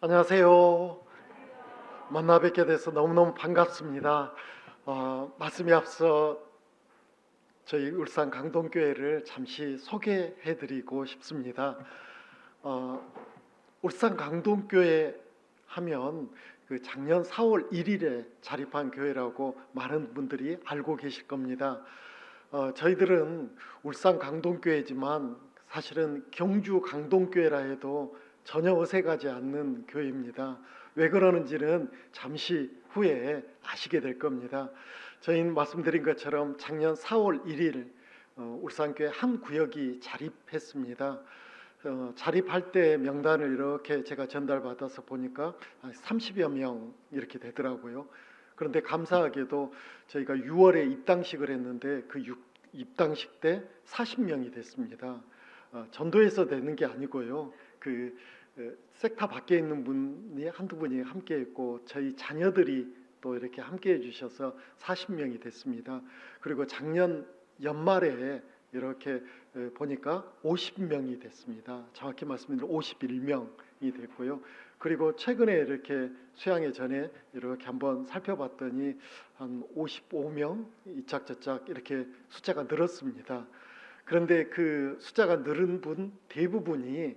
안녕하세요. 만나 뵙게 돼서 너무너무 반갑습니다. 말씀에 앞서 저희 울산 강동교회를 잠시 소개해드리고 싶습니다. 울산 강동교회 하면 그 작년 4월 1일에 자립한 교회라고 많은 분들이 알고 계실 겁니다. 저희들은 울산 강동교회지만 사실은 경주 강동교회라 해도 전혀 어색하지 않는 교회입니다. 왜 그러는지는 잠시 후에 아시게 될 겁니다. 저희는 말씀드린 것처럼 작년 4월 1일 울산교회 한 구역이 자립했습니다. 자립할 때 명단을 이렇게 제가 전달받아서 보니까 30여 명 이렇게 되더라고요. 그런데 감사하게도 저희가 6월에 입당식을 했는데 그 입당식 때 40명이 됐습니다. 전도에서 되는 게 아니고요. 그 섹타 밖에 있는 분이 한두 분이 함께 했고 저희 자녀들이 또 이렇게 함께 해주셔서 40명이 됐습니다. 그리고 작년 연말에 이렇게 보니까 50명이 됐습니다. 정확히 말씀드리면 51명이 됐고요. 그리고 최근에 이렇게 수양회 전에 이렇게 한번 살펴봤더니 한 55명 이짝저짝 이렇게 숫자가 늘었습니다. 그런데 그 숫자가 늘은 분 대부분이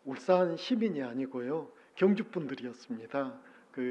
울산 시민이 아니고요, 경주 분들이었습니다.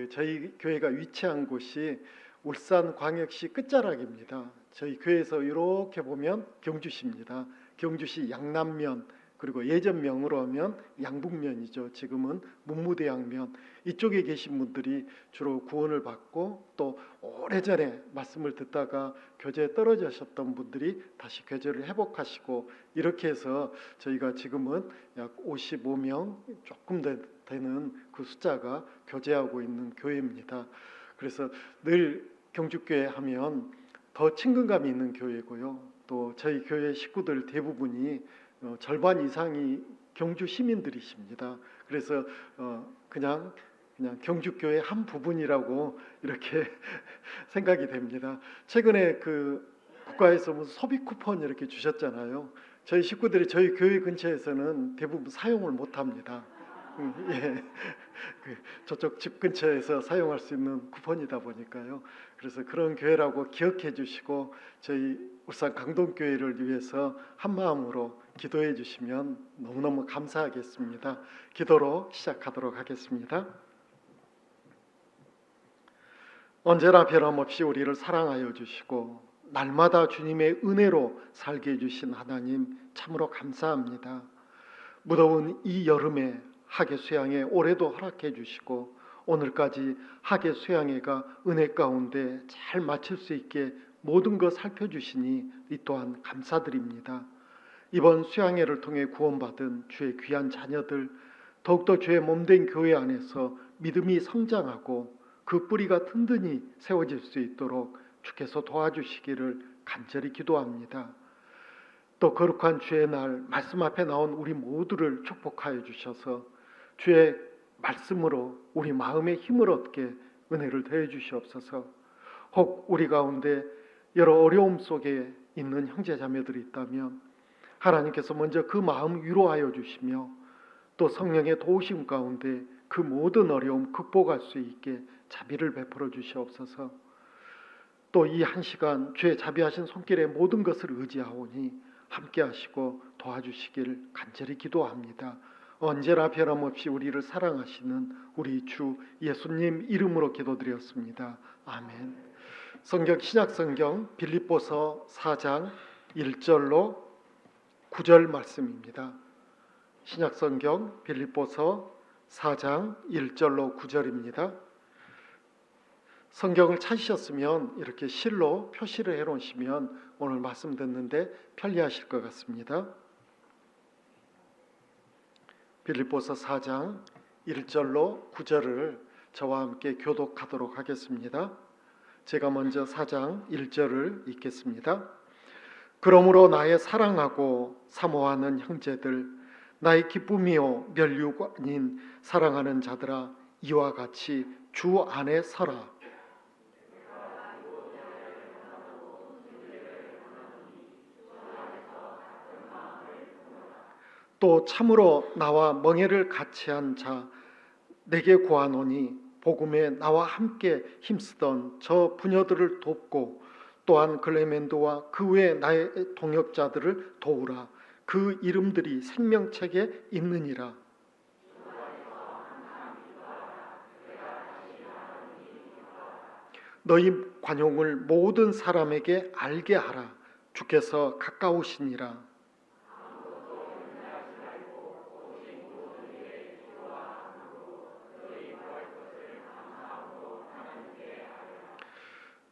저희 교회가 위치한 곳이 울산광역시 끝자락입니다. 저희 교회에서 이렇게 보면 경주시입니다. 경주시 양남면, 그리고 예전 명으로 하면 양북면이죠. 지금은 문무대양면. 이쪽에 계신 분들이 주로 구원을 받고 또 오래전에 말씀을 듣다가 교제에 떨어지셨던 분들이 다시 교제를 회복하시고, 이렇게 해서 저희가 지금은 약 55명 조금 되는 그 숫자가 교제하고 있는 교회입니다. 그래서 늘 경주교회 하면 더 친근감이 있는 교회고요. 또 저희 교회 식구들 대부분이 절반 이상이 경주 시민들이십니다. 그래서 그냥 경주교회 한 부분이라고 이렇게 생각이 됩니다. 최근에 그 국가에서 무슨 소비 쿠폰 이렇게 주셨잖아요. 저희 식구들이 저희 교회 근처에서는 대부분 사용을 못합니다. 예, 저쪽 집 근처에서 사용할 수 있는 쿠폰이다 보니까요. 그래서 그런 교회라고 기억해 주시고 저희 울산 강동교회를 위해서 한 마음으로 기도해 주시면 너무너무 감사하겠습니다. 기도로 시작하도록 하겠습니다. 언제나 변함없이 우리를 사랑하여 주시고 날마다 주님의 은혜로 살게 해주신 하나님 참으로 감사합니다. 무더운 이 여름에 학예 수양회 올해도 허락해 주시고 오늘까지 학예 수양회가 은혜 가운데 잘 마칠 수 있게 모든 것 살펴주시니 이 또한 감사드립니다. 이번 수양회를 통해 구원받은 주의 귀한 자녀들, 더욱더 주의 몸된 교회 안에서 믿음이 성장하고 그 뿌리가 든든히 세워질 수 있도록 주께서 도와주시기를 간절히 기도합니다. 또 거룩한 주의 날 말씀 앞에 나온 우리 모두를 축복하여 주셔서 주의 말씀으로 우리 마음의 힘을 얻게 은혜를 더해 주시옵소서. 혹 우리 가운데 여러 어려움 속에 있는 형제자매들이 있다면 하나님께서 먼저 그 마음 위로하여 주시며 또 성령의 도우심 가운데 그 모든 어려움 극복할 수 있게 자비를 베풀어 주시옵소서. 또 이 한 시간 주의 자비하신 손길에 모든 것을 의지하오니 함께 하시고 도와주시길 간절히 기도합니다. 언제나 변함없이 우리를 사랑하시는 우리 주 예수님 이름으로 기도드렸습니다. 아멘. 성경 신약성경 빌립보서 4장 1절로 9절 말씀입니다. 신약성경 빌립보서 4장 1절로 9절입니다. 성경을 찾으셨으면 이렇게 실로 표시를 해놓으시면 오늘 말씀 듣는데 편리하실 것 같습니다. 빌립보서 4장 1절로 9절을 저와 함께 교독하도록 하겠습니다. 제가 먼저 4장 1절을 읽겠습니다. 그러므로 나의 사랑하고 사모하는 형제들, 나의 기쁨이요 면류가 아닌 사랑하는 자들아, 이와 같이 주 안에 서라. 또 참으로 나와 멍에를 같이 한 자 내게 구하노니 복음에 나와 함께 힘쓰던 저 부녀들을 돕고 또한 클레멘도와 그 외 나의 동역자들을 도우라. 그 이름들이 생명책에 있느니라. 너희 관용을 모든 사람에게 알게 하라. 주께서 가까우시니라.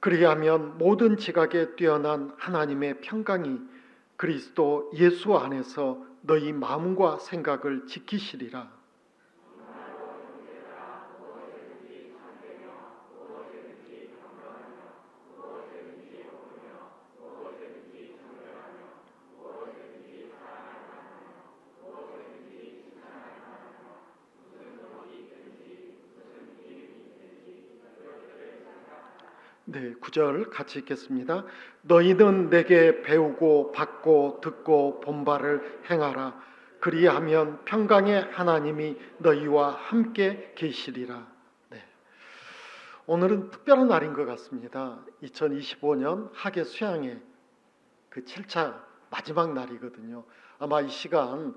그리하면 모든 지각에 뛰어난 하나님의 평강이 그리스도 예수 안에서 너희 마음과 생각을 지키시리라. 네, 9절 같이 읽겠습니다. 너희는 내게 배우고 받고 듣고 본 바를 행하라. 그리하면 평강의 하나님이 너희와 함께 계시리라. 네, 오늘은 특별한 날인 것 같습니다. 2025년 학예 수양의 그 7차 마지막 날이거든요. 아마 이 시간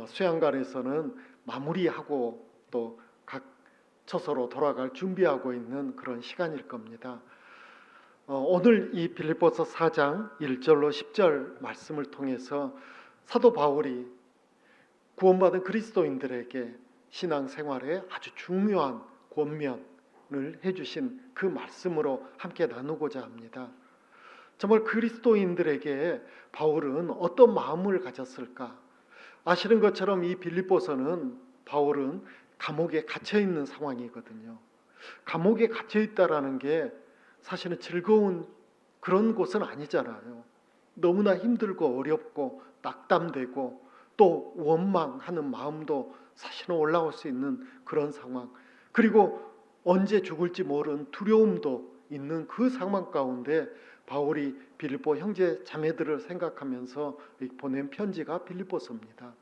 수양관에서는 마무리하고 또 각 처소로 돌아갈 준비하고 있는 그런 시간일 겁니다. 오늘 이 빌립보서 4장 1절로 10절 말씀을 통해서 사도 바울이 구원받은 그리스도인들에게 신앙생활에 아주 중요한 권면을 해주신 그 말씀으로 함께 나누고자 합니다. 정말 그리스도인들에게 바울은 어떤 마음을 가졌을까? 아시는 것처럼 이 빌립보서는 바울은 감옥에 갇혀 있는 상황이거든요. 감옥에 갇혀 있다라는 게 사실은 즐거운 그런 곳은 아니잖아요. 너무나 힘들고 어렵고 낙담되고 또 원망하는 마음도 사실은 올라올 수 있는 그런 상황, 그리고 언제 죽을지 모르는 두려움도 있는 그 상황 가운데 바울이 빌립보 형제 자매들을 생각하면서 보낸 편지가 빌립보서입니다.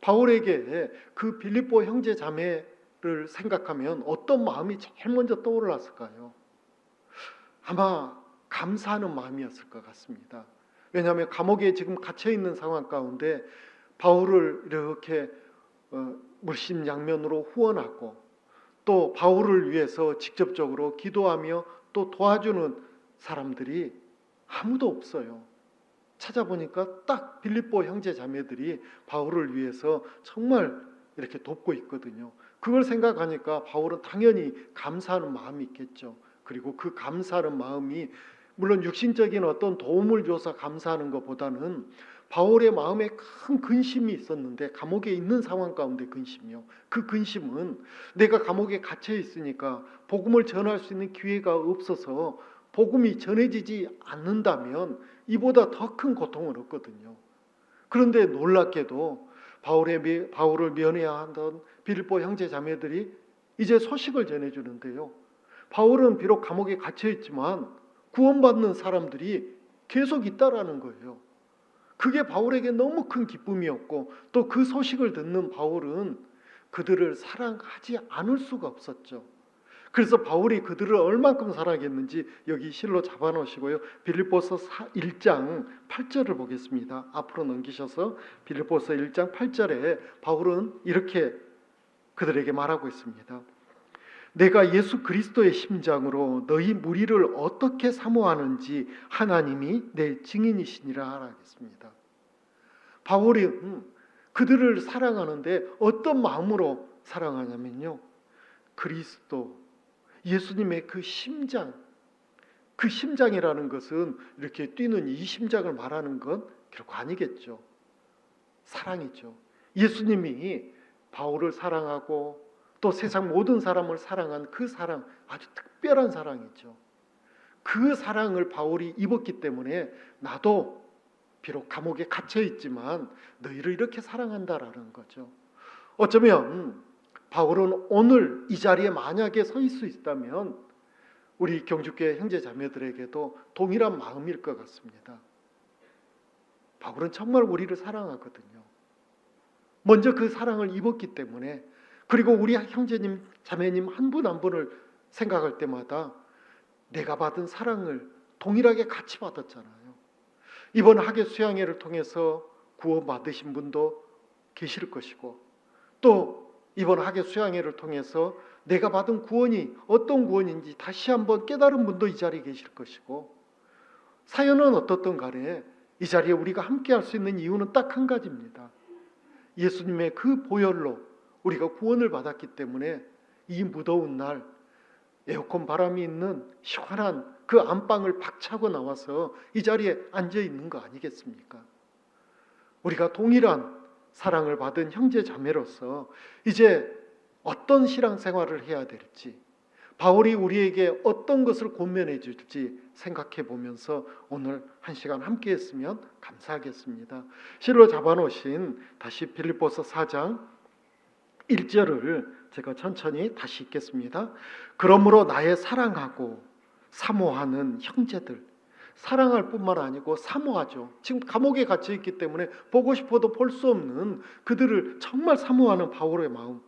바울에게 그 빌립보 형제 자매를 생각하면 어떤 마음이 제일 먼저 떠올랐을까요? 아마 감사하는 마음이었을 것 같습니다. 왜냐하면 감옥에 지금 갇혀 있는 상황 가운데 바울을 이렇게 물심양면으로 후원하고 또 바울을 위해서 직접적으로 기도하며 또 도와주는 사람들이 아무도 없어요. 찾아보니까 딱 빌립보 형제 자매들이 바울을 위해서 정말 이렇게 돕고 있거든요. 그걸 생각하니까 바울은 당연히 감사하는 마음이 있겠죠. 그리고 그 감사하는 마음이 물론 육신적인 어떤 도움을 줘서 감사하는 것보다는 바울의 마음에 큰 근심이 있었는데, 감옥에 있는 상황 가운데 근심이요. 그 근심은 내가 감옥에 갇혀 있으니까 복음을 전할 수 있는 기회가 없어서 복음이 전해지지 않는다면 이보다 더 큰 고통은 없거든요. 그런데 놀랍게도 바울을 면회하던 빌립보 형제 자매들이 이제 소식을 전해주는데요. 바울은 비록 감옥에 갇혀 있지만 구원받는 사람들이 계속 있다라는 거예요. 그게 바울에게 너무 큰 기쁨이었고 또 그 소식을 듣는 바울은 그들을 사랑하지 않을 수가 없었죠. 그래서 바울이 그들을 얼만큼 사랑했는지 여기 실로 잡아놓으시고요. 빌립보서 1장 8절을 보겠습니다. 앞으로 넘기셔서 빌립보서 1장 8절에 바울은 이렇게 그들에게 말하고 있습니다. 내가 예수 그리스도의 심장으로 너희 무리를 어떻게 사모하는지 하나님이 내 증인이시니라 하겠습니다. 바울이 그들을 사랑하는데 어떤 마음으로 사랑하냐면요, 그리스도 예수님의 그 심장, 그 심장이라는 것은 이렇게 뛰는 이 심장을 말하는 건 결코 아니겠죠. 사랑이죠. 예수님이 바울을 사랑하고 또 세상 모든 사람을 사랑한 그 사랑, 아주 특별한 사랑이죠. 그 사랑을 바울이 입었기 때문에 나도 비록 감옥에 갇혀 있지만 너희를 이렇게 사랑한다라는 거죠. 어쩌면 바울은 오늘 이 자리에 만약에 서 있을 수 있다면 우리 경주교회 형제 자매들에게도 동일한 마음일 것 같습니다. 바울은 정말 우리를 사랑하거든요. 먼저 그 사랑을 입었기 때문에, 그리고 우리 형제님 자매님 한 분 한 분을 생각할 때마다 내가 받은 사랑을 동일하게 같이 받았잖아요. 이번 학예 수양회를 통해서 구원받으신 분도 계실 것이고 또 이번 학예 수양회를 통해서 내가 받은 구원이 어떤 구원인지 다시 한번 깨달은 분도 이 자리에 계실 것이고, 사연은 어떻든 간에 이 자리에 우리가 함께 할 수 있는 이유는 딱 한 가지입니다. 예수님의 그 보혈로 우리가 구원을 받았기 때문에 이 무더운 날 에어컨 바람이 있는 시원한 그 안방을 박차고 나와서 이 자리에 앉아 있는 거 아니겠습니까? 우리가 동일한 사랑을 받은 형제 자매로서 이제 어떤 신앙생활을 해야 될지, 바울이 우리에게 어떤 것을 권면해 줄지 생각해 보면서 오늘 한 시간 함께 했으면 감사하겠습니다. 실로 잡아놓으신 다시 빌립보서 4장 1절을 제가 천천히 다시 읽겠습니다. 그러므로 나의 사랑하고 사모하는 형제들, 사랑할 뿐만 아니고 사모하죠. 지금 감옥에 갇혀 있기 때문에 보고 싶어도 볼 수 없는 그들을 정말 사모하는 바울의 마음,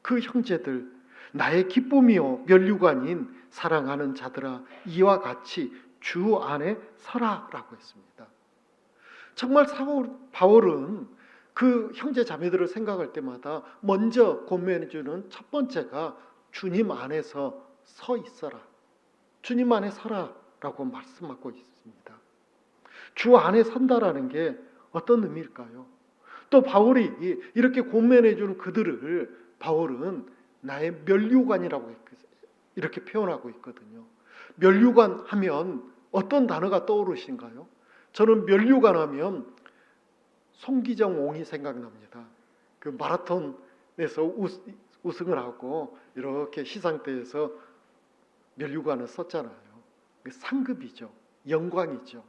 그 형제들, 나의 기쁨이요 면류관인 사랑하는 자들아 이와 같이 주 안에 서라라고 했습니다. 정말 바울은 그 형제 자매들을 생각할 때마다 먼저 권면해 주는 첫 번째가 주님 안에서 서 있어라, 주님 안에 서라라고 말씀하고 있습니다. 주 안에 선다라는 게 어떤 의미일까요? 또 바울이 이렇게 권면해 주는 그들을 바울은 나의 면류관이라고 이렇게 표현하고 있거든요. 면류관 하면 어떤 단어가 떠오르신가요? 저는 면류관 하면 송기정 옹이 생각납니다. 그 마라톤에서 우승을 하고 이렇게 시상대에서 면류관을 썼잖아요. 상급이죠. 영광이죠.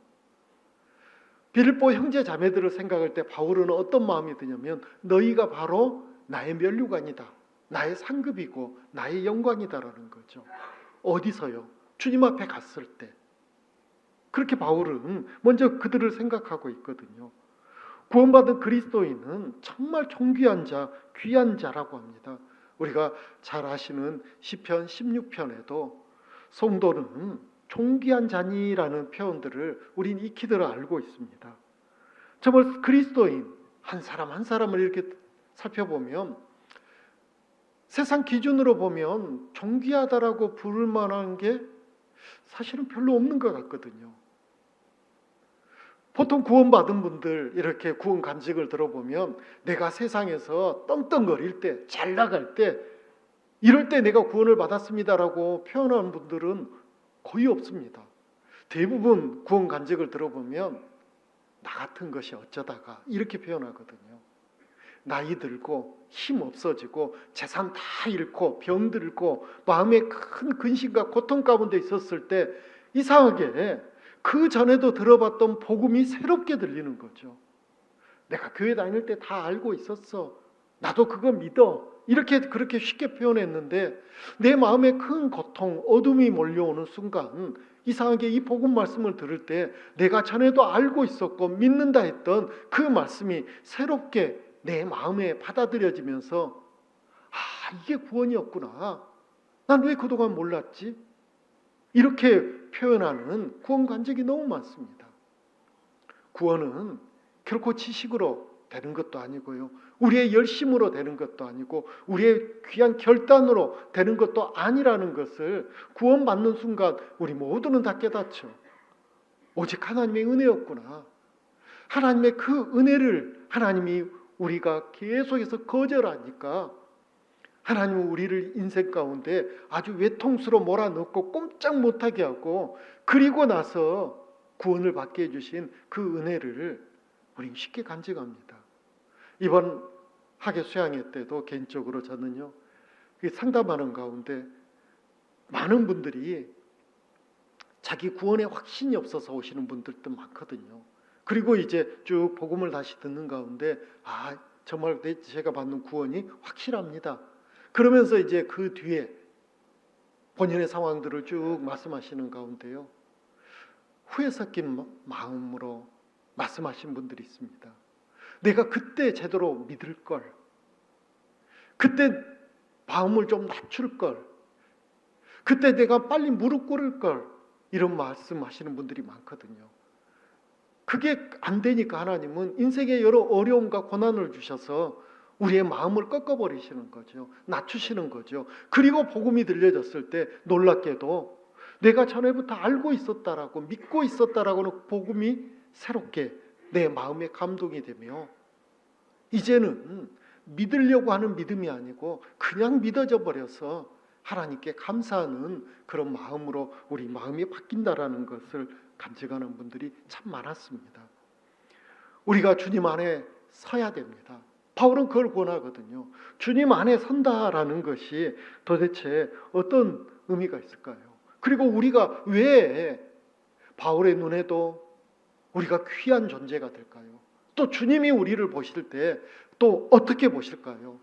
빌립보 형제 자매들을 생각할 때 바울은 어떤 마음이 드냐면 너희가 바로 나의 면류관이다, 나의 상급이고 나의 영광이다라는 거죠. 어디서요? 주님 앞에 갔을 때. 그렇게 바울은 먼저 그들을 생각하고 있거든요. 구원받은 그리스도인은 정말 존귀한 자, 귀한 자라고 합니다. 우리가 잘 아시는 시편 16편에도 성도는 존귀한 자니라는 표현들을 우린 익히들어 알고 있습니다. 정말 그리스도인 한 사람 한 사람을 이렇게 살펴보면 세상 기준으로 보면 존귀하다라고 부를 만한 게 사실은 별로 없는 것 같거든요. 보통 구원받은 분들 이렇게 구원 간증을 들어보면 내가 세상에서 떵떵거릴 때, 잘 나갈 때, 이럴 때 내가 구원을 받았습니다라고 표현하는 분들은 거의 없습니다. 대부분 구원 간증을 들어보면 나 같은 것이 어쩌다가 이렇게 표현하거든요. 나이 들고 힘 없어지고 재산 다 잃고 병 들고 마음에 큰 근심과 고통 가운데 있었을 때 이상하게 그 전에도 들어봤던 복음이 새롭게 들리는 거죠. 내가 교회 다닐 때 다 알고 있었어. 나도 그거 믿어. 이렇게 그렇게 쉽게 표현했는데 내 마음에 큰 고통, 어둠이 몰려오는 순간 이상하게 이 복음 말씀을 들을 때 내가 전에도 알고 있었고 믿는다 했던 그 말씀이 새롭게 내 마음에 받아들여지면서 이게 구원이었구나. 난 왜 그동안 몰랐지? 이렇게 표현하는 구원 간증이 너무 많습니다. 구원은 결코 지식으로 되는 것도 아니고요. 우리의 열심으로 되는 것도 아니고 우리의 귀한 결단으로 되는 것도 아니라는 것을 구원받는 순간 우리 모두는 다 깨닫죠. 오직 하나님의 은혜였구나. 하나님의 그 은혜를 하나님이 우리가 계속해서 거절하니까 하나님은 우리를 인생 가운데 아주 외통수로 몰아넣고 꼼짝 못하게 하고 그리고 나서 구원을 받게 해주신 그 은혜를 우리는 쉽게 간직합니다. 이번 학예 수양회 때도 개인적으로 저는요 상담하는 가운데 많은 분들이 자기 구원에 확신이 없어서 오시는 분들도 많거든요. 그리고 이제 쭉 복음을 다시 듣는 가운데 정말 제가 받는 구원이 확실합니다. 그러면서 이제 그 뒤에 본인의 상황들을 쭉 말씀하시는 가운데요. 후회 섞인 마음으로 말씀하신 분들이 있습니다. 내가 그때 제대로 믿을 걸, 그때 마음을 좀 낮출 걸, 그때 내가 빨리 무릎 꿇을 걸, 이런 말씀하시는 분들이 많거든요. 그게 안 되니까 하나님은 인생에 여러 어려움과 고난을 주셔서 우리의 마음을 꺾어버리시는 거죠. 낮추시는 거죠. 그리고 복음이 들려졌을 때 놀랍게도 내가 전에부터 알고 있었다라고 믿고 있었다라고는 복음이 새롭게 내 마음에 감동이 되며 이제는 믿으려고 하는 믿음이 아니고 그냥 믿어져 버려서 하나님께 감사하는 그런 마음으로 우리 마음이 바뀐다라는 것을 간증하는 분들이 참 많았습니다. 우리가 주님 안에 서야 됩니다. 바울은 그걸 권하거든요. 주님 안에 선다라는 것이 도대체 어떤 의미가 있을까요? 그리고 우리가 왜 바울의 눈에도 우리가 귀한 존재가 될까요? 또 주님이 우리를 보실 때 또 어떻게 보실까요?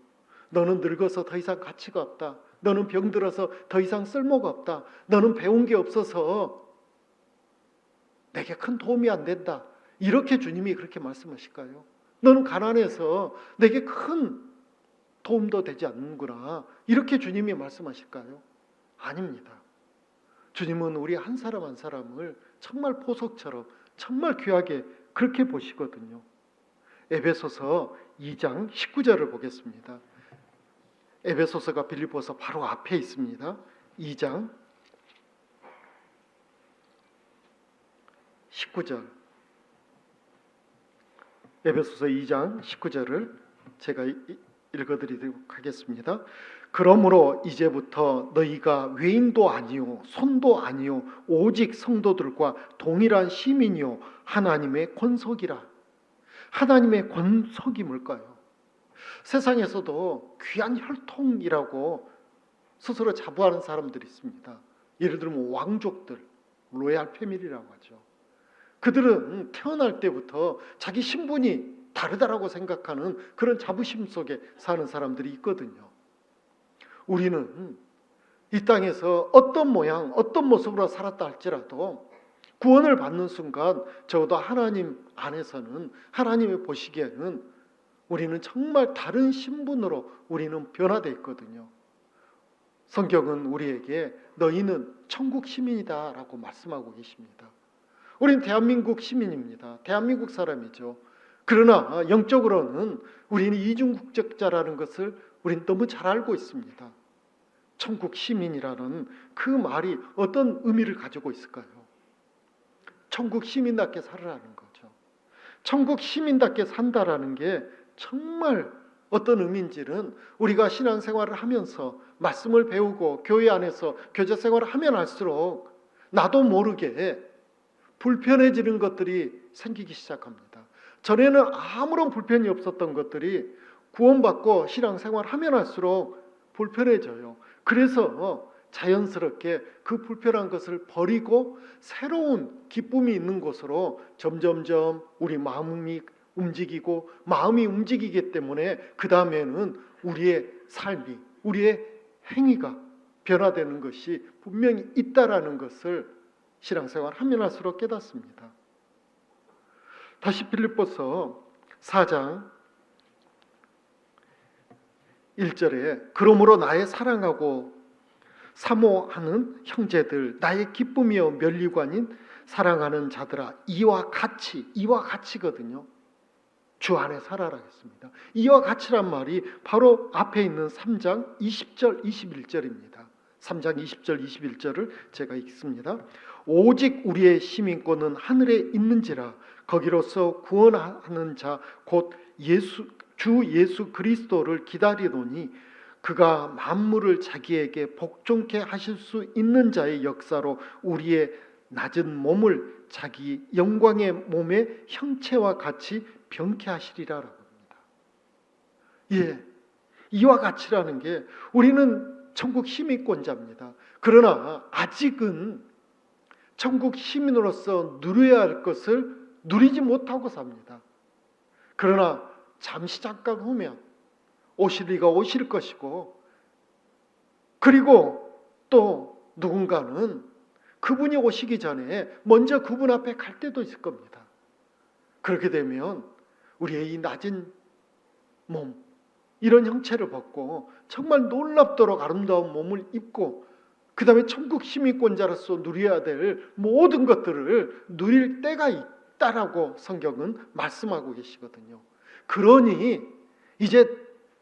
너는 늙어서 더 이상 가치가 없다. 너는 병들어서 더 이상 쓸모가 없다. 너는 배운 게 없어서 내게 큰 도움이 안 된다. 이렇게 주님이 그렇게 말씀하실까요? 너는 가난해서 내게 큰 도움도 되지 않는구나. 이렇게 주님이 말씀하실까요? 아닙니다. 주님은 우리 한 사람 한 사람을 정말 보석처럼 정말 귀하게 그렇게 보시거든요. 에베소서 2장 19절을 보겠습니다. 에베소서가 빌립보서 바로 앞에 있습니다. 2장 19절. 에베소서 2장 19절을 제가 읽어드리도록 하겠습니다. 그러므로 이제부터 너희가 외인도 아니요 손도 아니요 오직 성도들과 동일한 시민이요 하나님의 권속이라. 하나님의 권속이 뭘까요? 세상에서도 귀한 혈통이라고 스스로 자부하는 사람들이 있습니다. 예를 들면 왕족들, 로얄 패밀리라고 하죠. 그들은 태어날 때부터 자기 신분이 다르다라고 생각하는 그런 자부심 속에 사는 사람들이 있거든요. 우리는 이 땅에서 어떤 모양, 어떤 모습으로 살았다 할지라도 구원을 받는 순간 적어도 하나님 안에서는 하나님이 보시기에는 우리는 정말 다른 신분으로 우리는 변화되어 있거든요. 성경은 우리에게 너희는 천국 시민이다 라고 말씀하고 계십니다. 우리는 대한민국 시민입니다. 대한민국 사람이죠. 그러나 영적으로는 우리는 이중국적자라는 것을 우리는 너무 잘 알고 있습니다. 천국 시민이라는 그 말이 어떤 의미를 가지고 있을까요? 천국 시민답게 살아라는 거죠. 천국 시민답게 산다라는 게 정말 어떤 의미인지는 우리가 신앙생활을 하면서 말씀을 배우고 교회 안에서 교제 생활을 하면 할수록 나도 모르게 불편해지는 것들이 생기기 시작합니다. 전에는 아무런 불편이 없었던 것들이 구원받고 신앙생활을 하면 할수록 불편해져요. 그래서 자연스럽게 그 불편한 것을 버리고 새로운 기쁨이 있는 곳으로 점점점 우리 마음이 움직이고 마음이 움직이기 때문에 그 다음에는 우리의 삶이 우리의 행위가 변화되는 것이 분명히 있다라는 것을 신앙생활 하면 할수록 깨닫습니다. 다시 빌립보서 4장 1절에 그러므로 나의 사랑하고 사모하는 형제들 나의 기쁨이여 면류관인 사랑하는 자들아 이와 같이거든요. 주 안에 살아라 했습니다. 이와 같이란 말이 바로 앞에 있는 3장 20절 21절입니다. 3장 20절 21절을 제가 읽습니다. 오직 우리의 시민권은 하늘에 있는지라 거기로서 구원하는 자 곧 주 예수 그리스도를 기다리노니 그가 만물을 자기에게 복종케 하실 수 있는 자의 역사로 우리의 낮은 몸을 자기 영광의 몸의 형체와 같이 병케 하시리라라고 합니다. 예, 이와 같이라는 게 우리는 천국 시민권자입니다. 그러나 아직은 천국 시민으로서 누려야 할 것을 누리지 못하고 삽니다. 그러나 잠시 잠깐 후면 오실 이가 오실 것이고 그리고 또 누군가는 그분이 오시기 전에 먼저 그분 앞에 갈 때도 있을 겁니다. 그렇게 되면 우리의 이 낮은 몸 이런 형체를 벗고 정말 놀랍도록 아름다운 몸을 입고 그 다음에 천국 시민권자로서 누려야 될 모든 것들을 누릴 때가 있다라고 성경은 말씀하고 계시거든요. 그러니 이제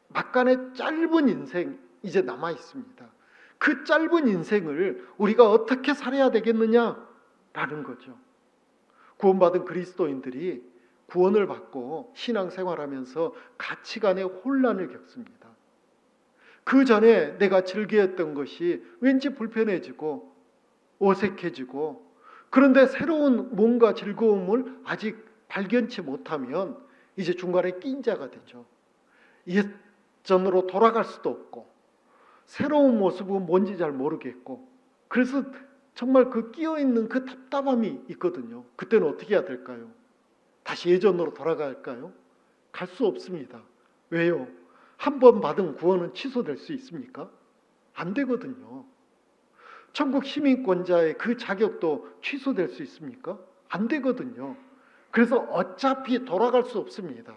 막간의 짧은 인생 이제 남아 있습니다. 그 짧은 인생을 우리가 어떻게 살아야 되겠느냐라는 거죠. 구원받은 그리스도인들이 구원을 받고 신앙생활하면서 가치관의 혼란을 겪습니다. 그 전에 내가 즐겨했던 것이 왠지 불편해지고 어색해지고, 그런데 새로운 뭔가 즐거움을 아직 발견치 못하면 이제 중간에 낀 자가 되죠. 예전으로 돌아갈 수도 없고 새로운 모습은 뭔지 잘 모르겠고, 그래서 정말 그 끼어있는 그 답답함이 있거든요. 그때는 어떻게 해야 될까요? 다시 예전으로 돌아갈까요? 갈 수 없습니다. 왜요? 한 번 받은 구원은 취소될 수 있습니까? 안 되거든요. 천국 시민권자의 그 자격도 취소될 수 있습니까? 안 되거든요. 그래서 어차피 돌아갈 수 없습니다.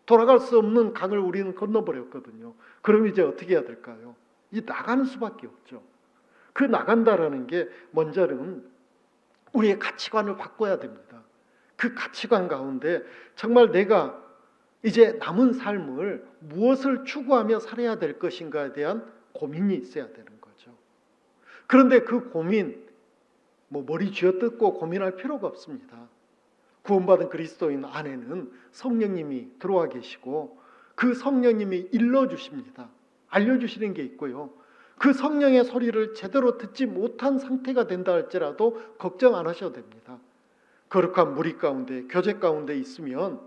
돌아갈 수 없는 강을 우리는 건너버렸거든요. 그럼 이제 어떻게 해야 될까요? 이 나가는 수밖에 없죠. 그 나간다라는 게 먼저는 우리의 가치관을 바꿔야 됩니다. 그 가치관 가운데 정말 내가 이제 남은 삶을 무엇을 추구하며 살아야 될 것인가에 대한 고민이 있어야 되는 거죠. 그런데 그 고민, 머리 쥐어뜯고 고민할 필요가 없습니다. 구원받은 그리스도인 안에는 성령님이 들어와 계시고 그 성령님이 일러주십니다. 알려주시는 게 있고요. 그 성령의 소리를 제대로 듣지 못한 상태가 된다 할지라도 걱정 안 하셔도 됩니다. 거룩한 무리 가운데, 교제 가운데 있으면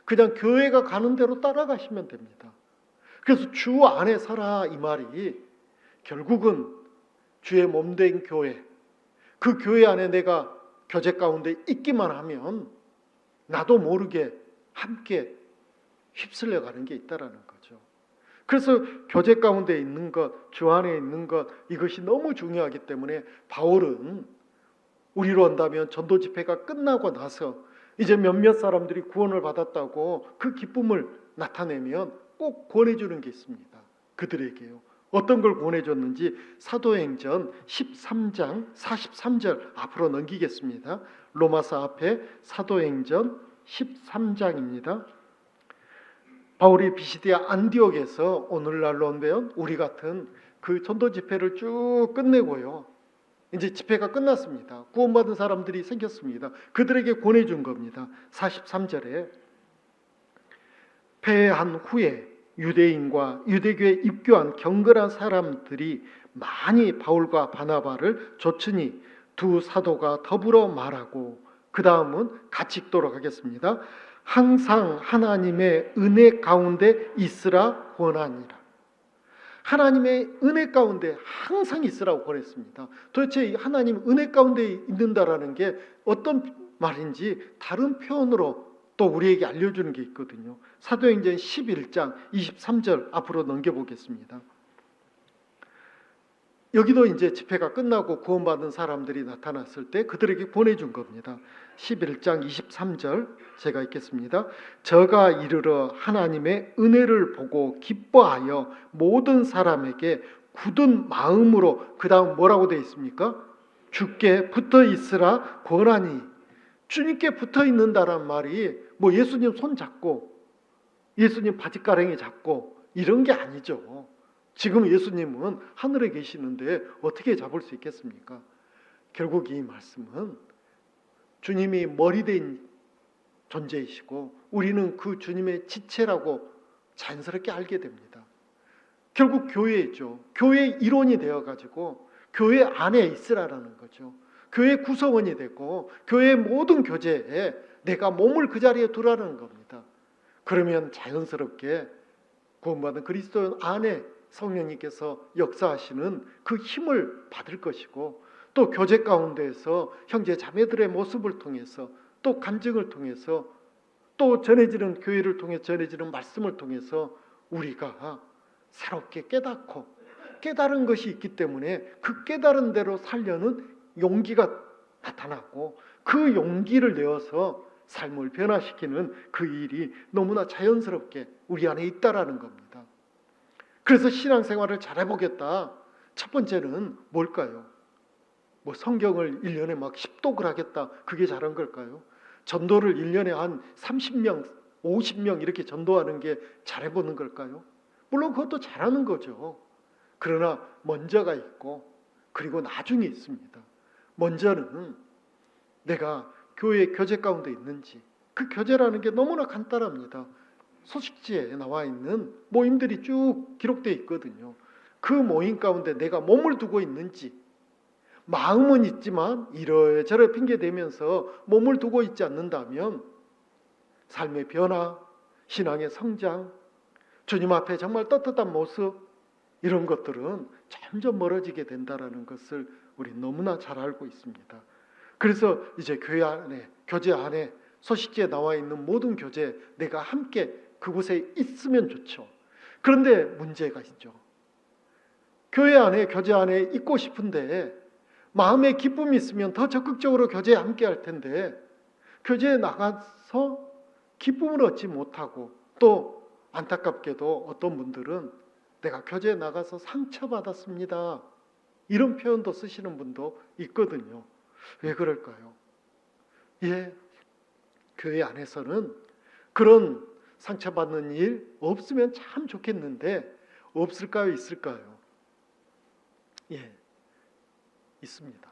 그냥 교회가 가는 대로 따라가시면 됩니다. 그래서 주 안에 살아 이 말이 결국은 주의 몸된 교회, 그 교회 안에 내가 교제 가운데 있기만 하면 나도 모르게 함께 휩쓸려 가는 게 있다라는 거죠. 그래서 교제 가운데 있는 것, 주 안에 있는 것, 이것이 너무 중요하기 때문에 바울은 우리로 한다면 전도 집회가 끝나고 나서 이제 몇몇 사람들이 구원을 받았다고 그 기쁨을 나타내면 꼭 권해주는 게 있습니다. 그들에게요. 어떤 걸 권해줬는지 사도행전 13장 43절 앞으로 넘기겠습니다. 로마서 앞에 사도행전 13장입니다. 바울이 비시디아 안디옥에서 오늘날로 오면 우리 같은 그 전도 집회를 쭉 끝내고요. 이제 집회가 끝났습니다. 구원받은 사람들이 생겼습니다. 그들에게 권해준 겁니다. 43절에 패한 후에 유대인과 유대교에 입교한 경건한 사람들이 많이 바울과 바나바를 좇으니 두 사도가 더불어 말하고, 그 다음은 같이 읽도록 하겠습니다. 항상 하나님의 은혜 가운데 있으라 권하니라. 하나님의 은혜 가운데 항상 있으라고 권했습니다. 도대체 하나님 은혜 가운데 있는다라는 게 어떤 말인지 다른 표현으로 또 우리에게 알려주는 게 있거든요. 사도행전 11장 23절 앞으로 넘겨보겠습니다. 여기도 이제 집회가 끝나고 구원받은 사람들이 나타났을 때 그들에게 보내준 겁니다. 11장 23절 제가 읽겠습니다. 저가 이르러 하나님의 은혜를 보고 기뻐하여 모든 사람에게 굳은 마음으로, 그 다음 뭐라고 되어 있습니까? 주께 붙어 있으라 권하니. 주님께 붙어 있는다란 말이 예수님 손 잡고 예수님 바지가랑이 잡고 이런 게 아니죠. 지금 예수님은 하늘에 계시는데 어떻게 잡을 수 있겠습니까? 결국 이 말씀은 주님이 머리된 존재이시고 우리는 그 주님의 지체라고 자연스럽게 알게 됩니다. 결국 교회죠. 교회의 일원이 되어가지고 교회 안에 있으라는 거죠. 교회 구성원이 되고 교회의 모든 교제에 내가 몸을 그 자리에 두라는 겁니다. 그러면 자연스럽게 구원받은 그리스도 안에 성령님께서 역사하시는 그 힘을 받을 것이고, 또 교제 가운데에서 형제 자매들의 모습을 통해서, 또 간증을 통해서, 또 전해지는 교회를 통해 전해지는 말씀을 통해서 우리가 새롭게 깨닫고 깨달은 것이 있기 때문에 그 깨달은 대로 살려는 용기가 나타나고 그 용기를 내어서 삶을 변화시키는 그 일이 너무나 자연스럽게 우리 안에 있다라는 겁니다. 그래서 신앙생활을 잘해보겠다. 첫 번째는 뭘까요? 성경을 1년에 막 10독을 하겠다. 그게 잘한 걸까요? 전도를 1년에 한 30명, 50명 이렇게 전도하는 게 잘해보는 걸까요? 물론 그것도 잘하는 거죠. 그러나 먼저가 있고 그리고 나중에 있습니다. 먼저는 내가 교회 교제 가운데 있는지, 그 교제라는 게 너무나 간단합니다. 소식지에 나와 있는 모임들이 쭉 기록되어 있거든요. 그 모임 가운데 내가 몸을 두고 있는지, 마음은 있지만 이러저러 핑계대면서 몸을 두고 있지 않는다면 삶의 변화, 신앙의 성장, 주님 앞에 정말 떳떳한 모습, 이런 것들은 점점 멀어지게 된다는 것을 우리 너무나 잘 알고 있습니다. 그래서 이제 교회 안에, 교제 안에, 소식지에 나와 있는 모든 교제, 내가 함께 그곳에 있으면 좋죠. 그런데 문제가 있죠. 교회 안에, 교제 안에 있고 싶은데 마음에 기쁨이 있으면 더 적극적으로 교제에 함께 할 텐데, 교제에 나가서 기쁨을 얻지 못하고, 또 안타깝게도 어떤 분들은 내가 교제에 나가서 상처받았습니다, 이런 표현도 쓰시는 분도 있거든요. 왜 그럴까요? 예, 교회 안에서는 그런 상처받는 일 없으면 참 좋겠는데 없을까요? 있을까요? 예, 있습니다.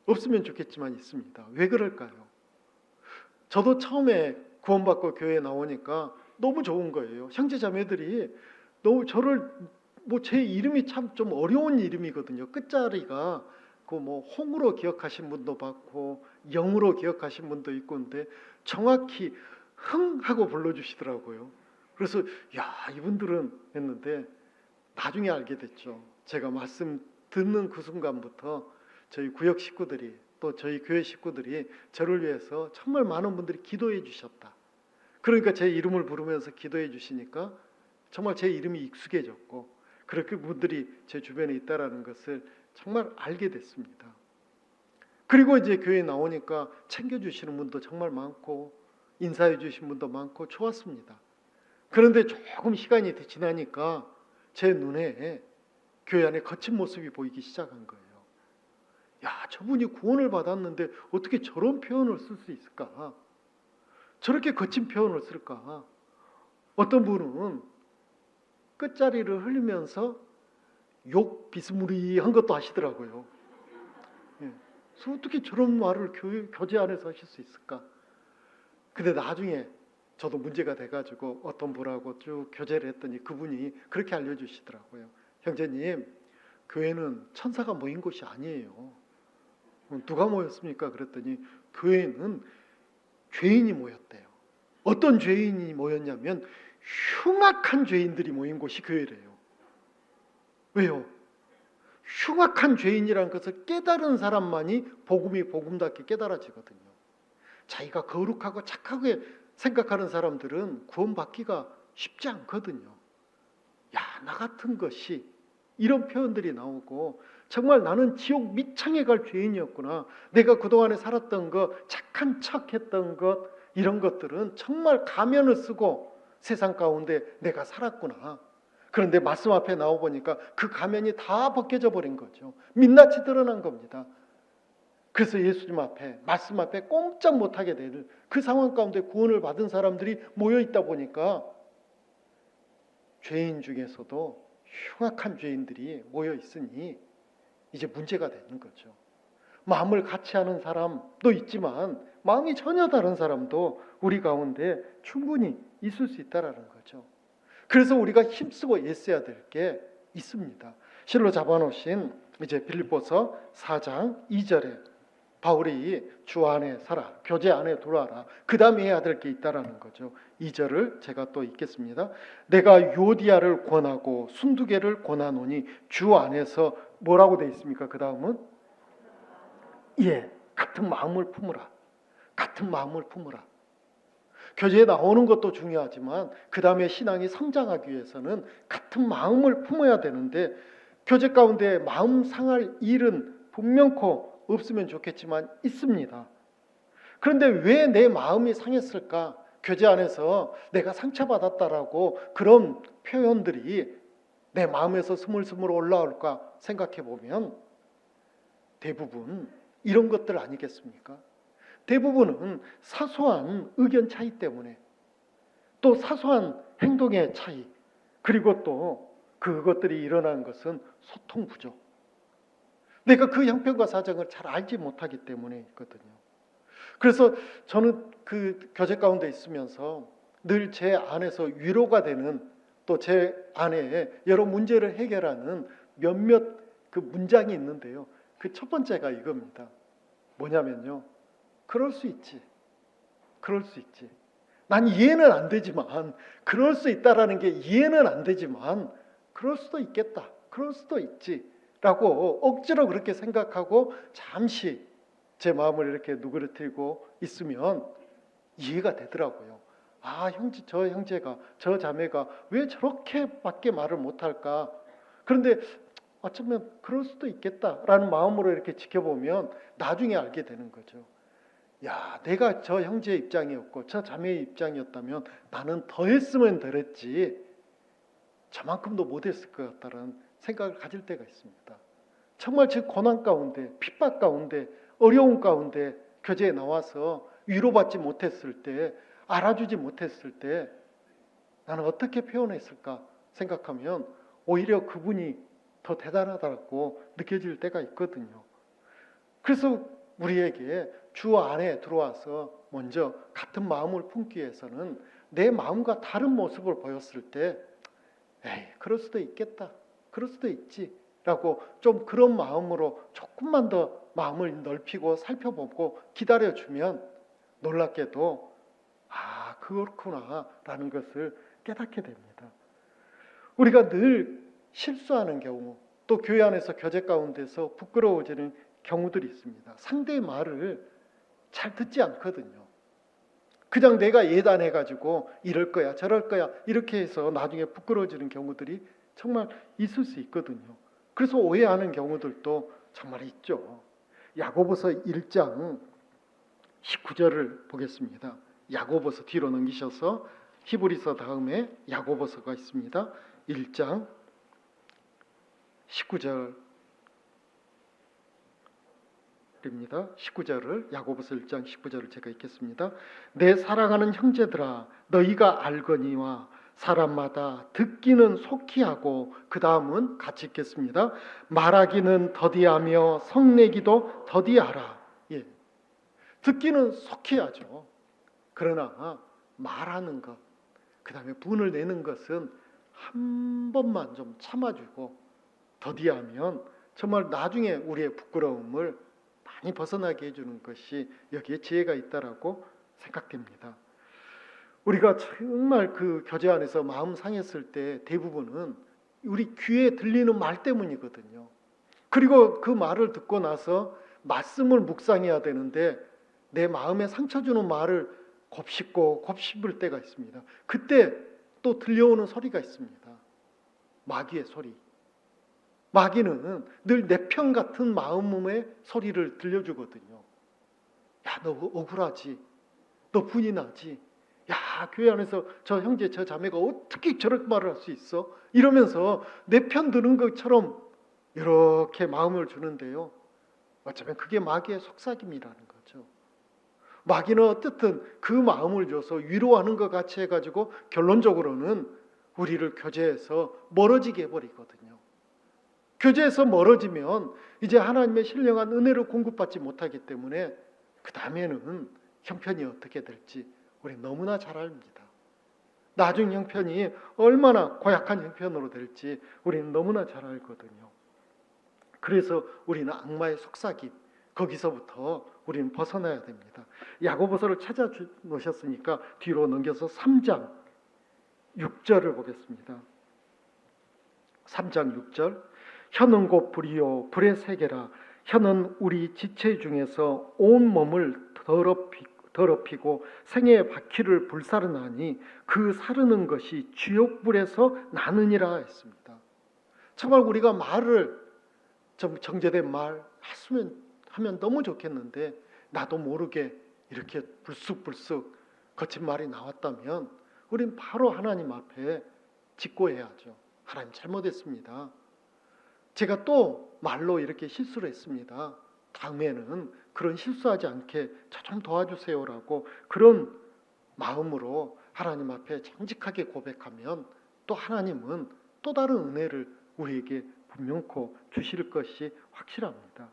없으면 좋겠지만 있습니다. 왜 그럴까요? 저도 처음에 구원받고 교회에 나오니까 너무 좋은 거예요. 형제자매들이 너무 저를, 제 이름이 참 좀 어려운 이름이거든요. 끝자리가 그 홍으로 기억하신 분도 봤고 영으로 기억하신 분도 있고, 근데 정확히 흥 하고 불러주시더라고요. 그래서 야, 이분들은 했는데 나중에 알게 됐죠. 제가 말씀 듣는 그 순간부터 저희 구역 식구들이, 또 저희 교회 식구들이 저를 위해서 정말 많은 분들이 기도해 주셨다. 그러니까 제 이름을 부르면서 기도해 주시니까 정말 제 이름이 익숙해졌고, 그렇게 분들이 제 주변에 있다라는 것을 정말 알게 됐습니다. 그리고 이제 교회에 나오니까 챙겨주시는 분도 정말 많고 인사해 주신 분도 많고 좋았습니다. 그런데 조금 시간이 지나니까 제 눈에 교회 안에 거친 모습이 보이기 시작한 거예요. 야, 저분이 구원을 받았는데 어떻게 저런 표현을 쓸 수 있을까? 저렇게 거친 표현을 쓸까? 어떤 분은 끝자리를 흘리면서 욕 비스무리한 것도 하시더라고요. 예. 그래서 어떻게 저런 말을 교제 안에서 하실 수 있을까? 근데 나중에 저도 문제가 돼가지고 어떤 분하고 쭉 교제를 했더니 그분이 그렇게 알려주시더라고요. 형제님, 교회는 천사가 모인 곳이 아니에요. 누가 모였습니까? 그랬더니 교회는 죄인이 모였대요. 어떤 죄인이 모였냐면 흉악한 죄인들이 모인 곳이 교회래요. 왜요? 흉악한 죄인이라는 것을 깨달은 사람만이 복음이 복음답게 깨달아지거든요. 자기가 거룩하고 착하게 생각하는 사람들은 구원받기가 쉽지 않거든요. 야, 나 같은 것이, 이런 표현들이 나오고, 정말 나는 지옥 밑창에 갈 죄인이었구나, 내가 그동안에 살았던 것, 착한 척했던 것, 이런 것들은 정말 가면을 쓰고 세상 가운데 내가 살았구나. 그런데 말씀 앞에 나와보니까 그 가면이 다 벗겨져 버린 거죠. 민낯이 드러난 겁니다. 그래서 예수님 앞에, 말씀 앞에 꼼짝 못하게 되는 그 상황 가운데 구원을 받은 사람들이 모여있다 보니까 죄인 중에서도 흉악한 죄인들이 모여있으니 이제 문제가 되는 거죠. 마음을 같이 하는 사람도 있지만 마음이 전혀 다른 사람도 우리 가운데 충분히 있을 수 있다는 거죠. 그래서 우리가 힘쓰고 애써야 될 게 있습니다. 실로 잡아놓으신 이제 빌립보서 4장 2절에 바울이 주 안에 살아, 교제 안에 들어와라, 그 다음에 해야 될 게 있다라는 거죠. 2절을 제가 또 읽겠습니다. 내가 요디아를 권하고 순두개를 권하노니 주 안에서, 뭐라고 되어 있습니까? 그 다음은 같은 마음을 품으라. 같은 마음을 품으라. 교제에 나오는 것도 중요하지만 그 다음에 신앙이 성장하기 위해서는 같은 마음을 품어야 되는데, 교제 가운데 마음 상할 일은 분명코 없으면 좋겠지만 있습니다. 그런데 왜 내 마음이 상했을까? 교제 안에서 내가 상처받았다라고 그런 표현들이 내 마음에서 스물스물 올라올까 생각해 보면 대부분 이런 것들 아니겠습니까? 대부분은 사소한 의견 차이 때문에, 또 사소한 행동의 차이, 그리고 또 그것들이 일어난 것은 소통 부족, 내가 그 형편과 사정을 잘 알지 못하기 때문에 있거든요. 그래서 저는 그 교제 가운데 있으면서 늘 제 안에서 위로가 되는 또 제 안에 여러 문제를 해결하는 몇몇 그 문장이 있는데요. 그 첫 번째가 이겁니다. 뭐냐면요. 그럴 수 있지. 그럴 수 있지. 난 이해는 안 되지만, 그럴 수 있다라는 게 이해는 안 되지만 그럴 수도 있겠다. 그럴 수도 있지. 라고 억지로 그렇게 생각하고 잠시 제 마음을 이렇게 누그러뜨리고 있으면 이해가 되더라고요. 아, 저 형제가, 저 자매가 왜 저렇게밖에 말을 못할까? 그런데 어쩌면 그럴 수도 있겠다라는 마음으로 이렇게 지켜보면 나중에 알게 되는 거죠. 야, 내가 저 형제의 입장이었고 저 자매의 입장이었다면 나는 더 했으면 덜했지 저만큼도 못했을 것 같다는 생각을 가질 때가 있습니다. 정말 제 고난 가운데, 핍박 가운데, 어려움 가운데 교제에 나와서 위로받지 못했을 때, 알아주지 못했을 때 나는 어떻게 표현했을까 생각하면 오히려 그분이 더 대단하다고 느껴질 때가 있거든요. 그래서 우리에게 주 안에 들어와서 먼저 같은 마음을 품기 위해서는 내 마음과 다른 모습을 보였을 때 에이, 그럴 수도 있겠다. 그럴 수도 있지. 라고 좀 그런 마음으로 조금만 더 마음을 넓히고 살펴보고 기다려주면 놀랍게도 아, 그렇구나 라는 것을 깨닫게 됩니다. 우리가 늘 실수하는 경우 또 교회 안에서 교제 가운데서 부끄러워지는 경우들이 있습니다. 상대의 말을 잘 듣지 않거든요. 그냥 내가 예단해가지고 이럴 거야 저럴 거야 이렇게 해서 나중에 부끄러워지는 경우들이 정말 있을 수 있거든요. 그래서 오해하는 경우들도 정말 있죠. 야고보서 1장 19절을 보겠습니다. 야고보서 뒤로 넘기셔서 히브리서 다음에 야고보서가 있습니다. 1장 19절입니다. 19절을 야고보서 1장 19절을 제가 읽겠습니다. 내 사랑하는 형제들아 너희가 알거니와 사람마다 듣기는 속히 하고 그 다음은 같이 읽겠습니다. 말하기는 더디하며 성내기도 더디하라. 예. 듣기는 속히 하죠. 그러나 말하는 것, 그 다음에 분을 내는 것은 한 번만 좀 참아주고 더디하면 정말 나중에 우리의 부끄러움을 많이 벗어나게 해주는 것이 여기에 지혜가 있다라고 생각됩니다. 우리가 정말 그 교제 안에서 마음 상했을 때 대부분은 우리 귀에 들리는 말 때문이거든요. 그리고 그 말을 듣고 나서 말씀을 묵상해야 되는데 내 마음에 상처 주는 말을 곱씹고 곱씹을 때가 있습니다. 그때 또 들려오는 소리가 있습니다. 마귀의 소리. 마귀는 늘 내 편 같은 마음의 소리를 들려주거든요. 야, 너 억울하지? 너 분이 나지? 야, 교회 안에서 저 형제 저 자매가 어떻게 저런 말을 할 수 있어? 이러면서 내 편 드는 것처럼 이렇게 마음을 주는데요. 어쩌면 그게 마귀의 속삭임이라는 거죠. 마귀는 어쨌든 그 마음을 줘서 위로하는 것 같이 해가지고 결론적으로는 우리를 교제에서 멀어지게 해버리거든요. 교제에서 멀어지면 이제 하나님의 신령한 은혜를 공급받지 못하기 때문에 그 다음에는 형편이 어떻게 될지 우리 너무나 잘 압니다. 나중 형편이 얼마나 고약한 형편으로 될지 우리는 너무나 잘 알거든요. 그래서 우리는 악마의 속삭임 거기서부터 우리는 벗어나야 됩니다. 야고보서를 찾아 놓으셨으니까 뒤로 넘겨서 3장 6절을 보겠습니다. 3장 6절 혀는 곧 불이요 불의 세계라 혀는 우리 지체 중에서 온 몸을 더럽히고 생의 바퀴를 불사르나니 그 사르는 것이 지옥불에서 나느니라 했습니다. 정말 우리가 말을 좀 정제된 말 하면 너무 좋겠는데 나도 모르게 이렇게 불쑥불쑥 거친 말이 나왔다면 우린 바로 하나님 앞에 직고해야죠. 하나님 잘못했습니다. 제가 또 말로 이렇게 실수를 했습니다. 다음에는 그런 실수하지 않게 저 좀 도와주세요라고 그런 마음으로 하나님 앞에 정직하게 고백하면 또 하나님은 또 다른 은혜를 우리에게 분명코 주실 것이 확실합니다.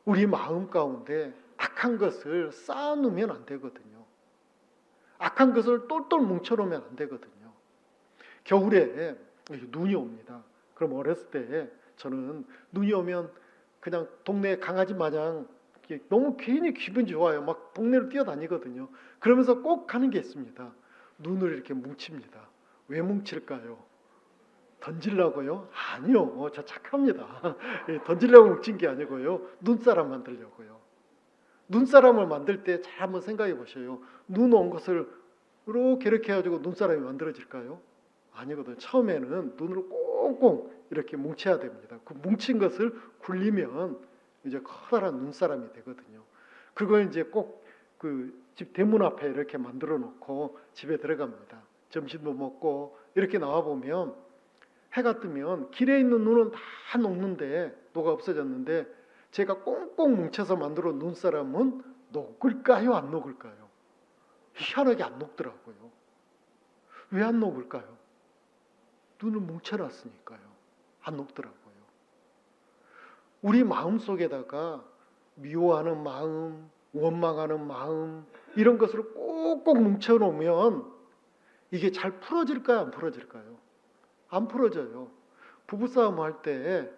우리 마음 가운데 악한 것을 쌓아놓으면 안 되거든요. 악한 것을 똘똘 뭉쳐놓으면 안 되거든요. 겨울에 눈이 옵니다. 그럼 어렸을 때 저는 눈이 오면 그냥 동네 강아지 마냥 너무 괜히 기분 좋아요. 막 동네를 뛰어다니거든요. 그러면서 꼭 하는 게 있습니다. 눈을 이렇게 뭉칩니다. 왜 뭉칠까요? 던지려고요? 아니요. 저 착합니다. 던지려고 뭉친 게 아니고요. 눈사람 만들려고요. 눈사람을 만들 때 잘 한번 생각해 보셔요. 눈 온 것을 이렇게 해가지고 눈사람이 만들어질까요? 아니거든요. 처음에는 눈을 꽁꽁 이렇게 뭉쳐야 됩니다. 그 뭉친 것을 굴리면 이제 커다란 눈사람이 되거든요. 그걸 이제 꼭 그 집 대문 앞에 이렇게 만들어 놓고 집에 들어갑니다. 점심도 먹고 이렇게 나와 보면 해가 뜨면 길에 있는 눈은 다 녹는데 녹아 없어졌는데 제가 꽁꽁 뭉쳐서 만들어 놓은 눈사람은 녹을까요? 안 녹을까요? 희한하게 안 녹더라고요. 왜 안 녹을까요? 눈을 뭉쳐놨으니까요. 안 녹더라고요. 우리 마음속에다가 미워하는 마음, 원망하는 마음 이런 것을 꼭꼭 뭉쳐놓으면 이게 잘 풀어질까요? 안 풀어질까요? 안 풀어져요. 부부싸움 할 때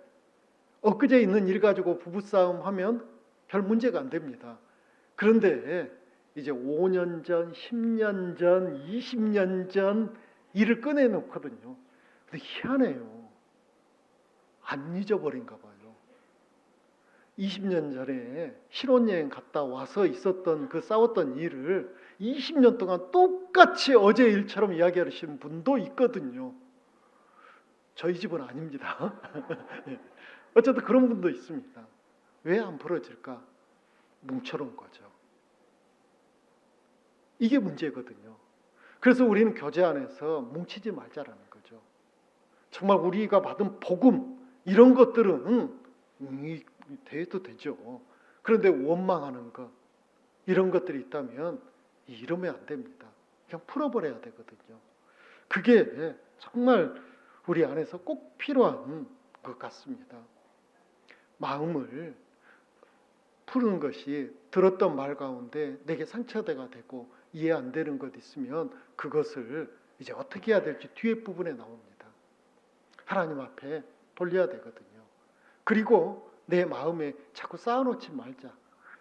엊그제 있는 일 가지고 부부싸움 하면 별 문제가 안 됩니다. 그런데 이제 5년 전, 10년 전, 20년 전 일을 꺼내놓거든요. 근데 희한해요. 안 잊어버린가 봐요. 20년 전에 신혼여행 갔다 와서 있었던 그 싸웠던 일을 20년 동안 똑같이 어제 일처럼 이야기하시는 분도 있거든요. 저희 집은 아닙니다. 어쨌든 그런 분도 있습니다. 왜 안 풀어질까? 뭉쳐놓은 거죠. 이게 문제거든요. 그래서 우리는 교제 안에서 뭉치지 말자라는 거죠. 정말 우리가 받은 복음 이런 것들은 돼도 되죠. 그런데 원망하는 것 이런 것들이 있다면 이러면 안 됩니다. 그냥 풀어버려야 되거든요. 그게 정말 우리 안에서 꼭 필요한 것 같습니다. 마음을 푸는 것이 들었던 말 가운데 내게 상처가 되고 이해 안 되는 것 있으면 그것을 이제 어떻게 해야 될지 뒤에 부분에 나옵니다. 하나님 앞에 돌려야 되거든요. 그리고 내 마음에 자꾸 쌓아놓지 말자.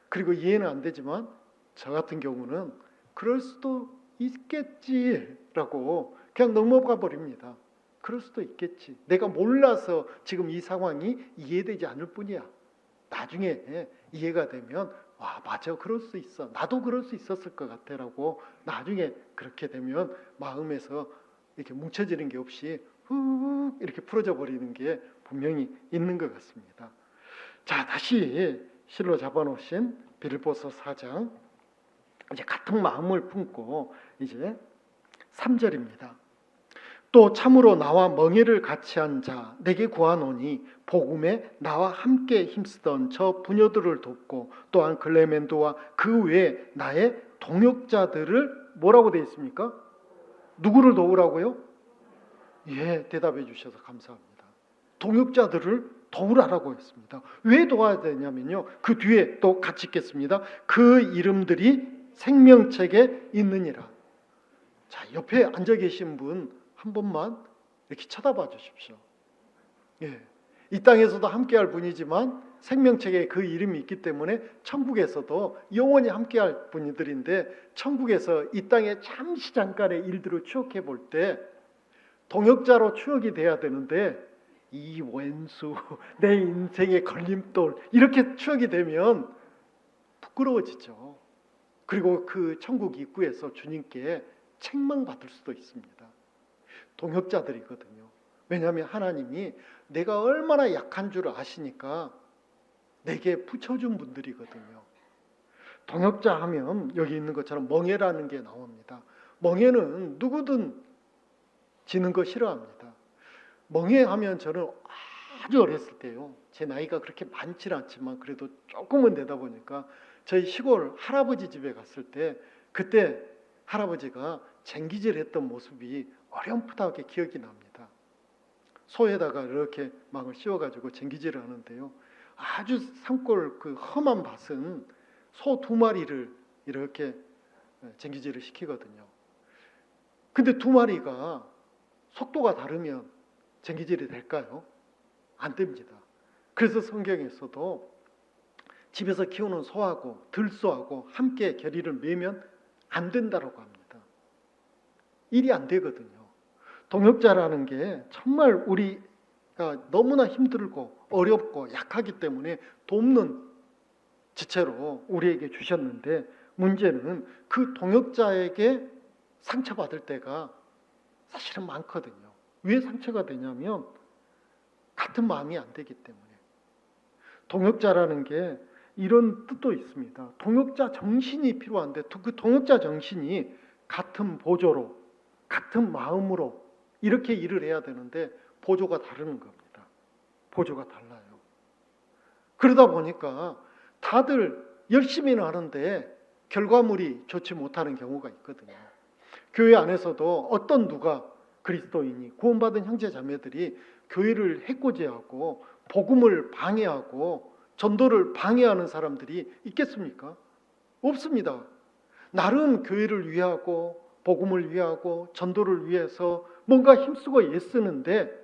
그리고 이해는 안 되지만 저 같은 경우는 그럴 수도 있겠지라고 그냥 넘어가 버립니다. 그럴 수도 있겠지. 내가 몰라서 지금 이 상황이 이해되지 않을 뿐이야. 나중에 이해가 되면 와 맞아 그럴 수 있어. 나도 그럴 수 있었을 것 같아라고 나중에 그렇게 되면 마음에서 이렇게 뭉쳐지는 게 없이 훅 이렇게 풀어져 버리는 게 분명히 있는 것 같습니다. 자 다시 실로 잡아놓으신 빌립보서 4장 이제 같은 마음을 품고 이제 3절입니다. 또 참으로 나와 멍에를 같이 한 자 내게 구하노니 복음에 나와 함께 힘쓰던 저 부녀들을 돕고 또한 클레멘도와 그 외에 나의 동역자들을 뭐라고 되어 있습니까? 누구를 도우라고요? 예, 대답해 주셔서 감사합니다. 동역자들을 도우라라고 했습니다. 왜 도와야 되냐면요. 그 뒤에 또 같이 읽겠습니다. 그 이름들이 생명책에 있느니라. 자, 옆에 앉아 계신 분 한 번만 이렇게 쳐다봐 주십시오. 예, 이 땅에서도 함께할 분이지만 생명책에 그 이름이 있기 때문에 천국에서도 영원히 함께할 분들인데 천국에서 이 땅에 잠시 잠깐의 일들을 추억해 볼 때 동역자로 추억이 돼야 되는데 이 왼수 내 인생의 걸림돌 이렇게 추억이 되면 부끄러워지죠. 그리고 그 천국 입구에서 주님께 책망받을 수도 있습니다. 동역자들이거든요. 왜냐하면 하나님이 내가 얼마나 약한 줄 아시니까 내게 붙여준 분들이거든요. 동역자 하면 여기 있는 것처럼 멍에라는 게 나옵니다. 멍에는 누구든 지는 거 싫어합니다. 멍에 하면 저는 아주 어렸을 때요. 제 나이가 그렇게 많지는 않지만 그래도 조금은 되다 보니까 저희 시골 할아버지 집에 갔을 때 그때 할아버지가 쟁기질 했던 모습이 어렴풋하게 기억이 납니다. 소에다가 이렇게 망을 씌워가지고 쟁기질을 하는데요. 아주 산골 그 험한 밭은 소 2마리를 이렇게 쟁기질을 시키거든요. 근데 2마리가 속도가 다르면 전기질이 될까요? 안 됩니다. 그래서 성경에서도 집에서 키우는 소하고 들소하고 함께 결의를 맺으면 안 된다고 합니다. 일이 안 되거든요. 동역자라는 게 정말 우리가 너무나 힘들고 어렵고 약하기 때문에 돕는 지체로 우리에게 주셨는데, 문제는 그 동역자에게 상처받을 때가 사실은 많거든요. 왜 상처가 되냐면 같은 마음이 안 되기 때문에. 동역자라는 게 이런 뜻도 있습니다. 동역자 정신이 필요한데 그 동역자 정신이 같은 보조로, 같은 마음으로 이렇게 일을 해야 되는데 보조가 다르는 겁니다. 보조가 달라요. 그러다 보니까 다들 열심히는 하는데 결과물이 좋지 못하는 경우가 있거든요. 교회 안에서도 어떤 누가 그리스도인이 구원받은 형제 자매들이 교회를 해코지하고 복음을 방해하고 전도를 방해하는 사람들이 있겠습니까? 없습니다. 나름 교회를 위하고 복음을 위하고 전도를 위해서 뭔가 힘쓰고 애쓰는데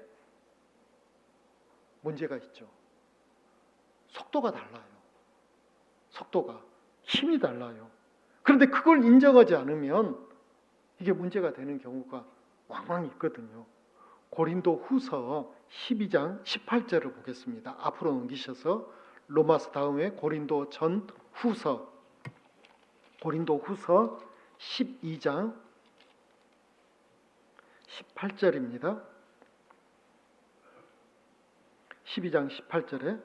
문제가 있죠. 속도가 달라요. 속도가, 힘이 달라요. 그런데 그걸 인정하지 않으면 이게 문제가 되는 경우가 왕왕 있거든요. 고린도 후서 12장 18절을 보겠습니다. 앞으로 넘기셔서 로마서 다음에 고린도 전 후서, 고린도 후서 12장 18절입니다. 12장 18절에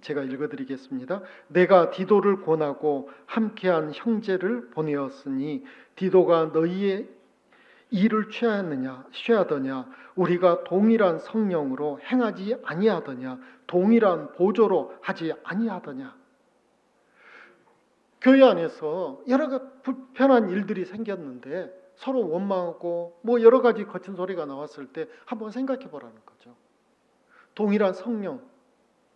제가 읽어드리겠습니다. 내가 디도를 권하고 함께한 형제를 보내었으니 디도가 너희의 일을 취하더냐 우리가 동일한 성령으로 행하지 아니하더냐 동일한 보조로 하지 아니하더냐. 교회 안에서 여러 가지 불편한 일들이 생겼는데 서로 원망하고 뭐 여러 가지 거친 소리가 나왔을 때 한번 생각해 보라는 거죠. 동일한 성령,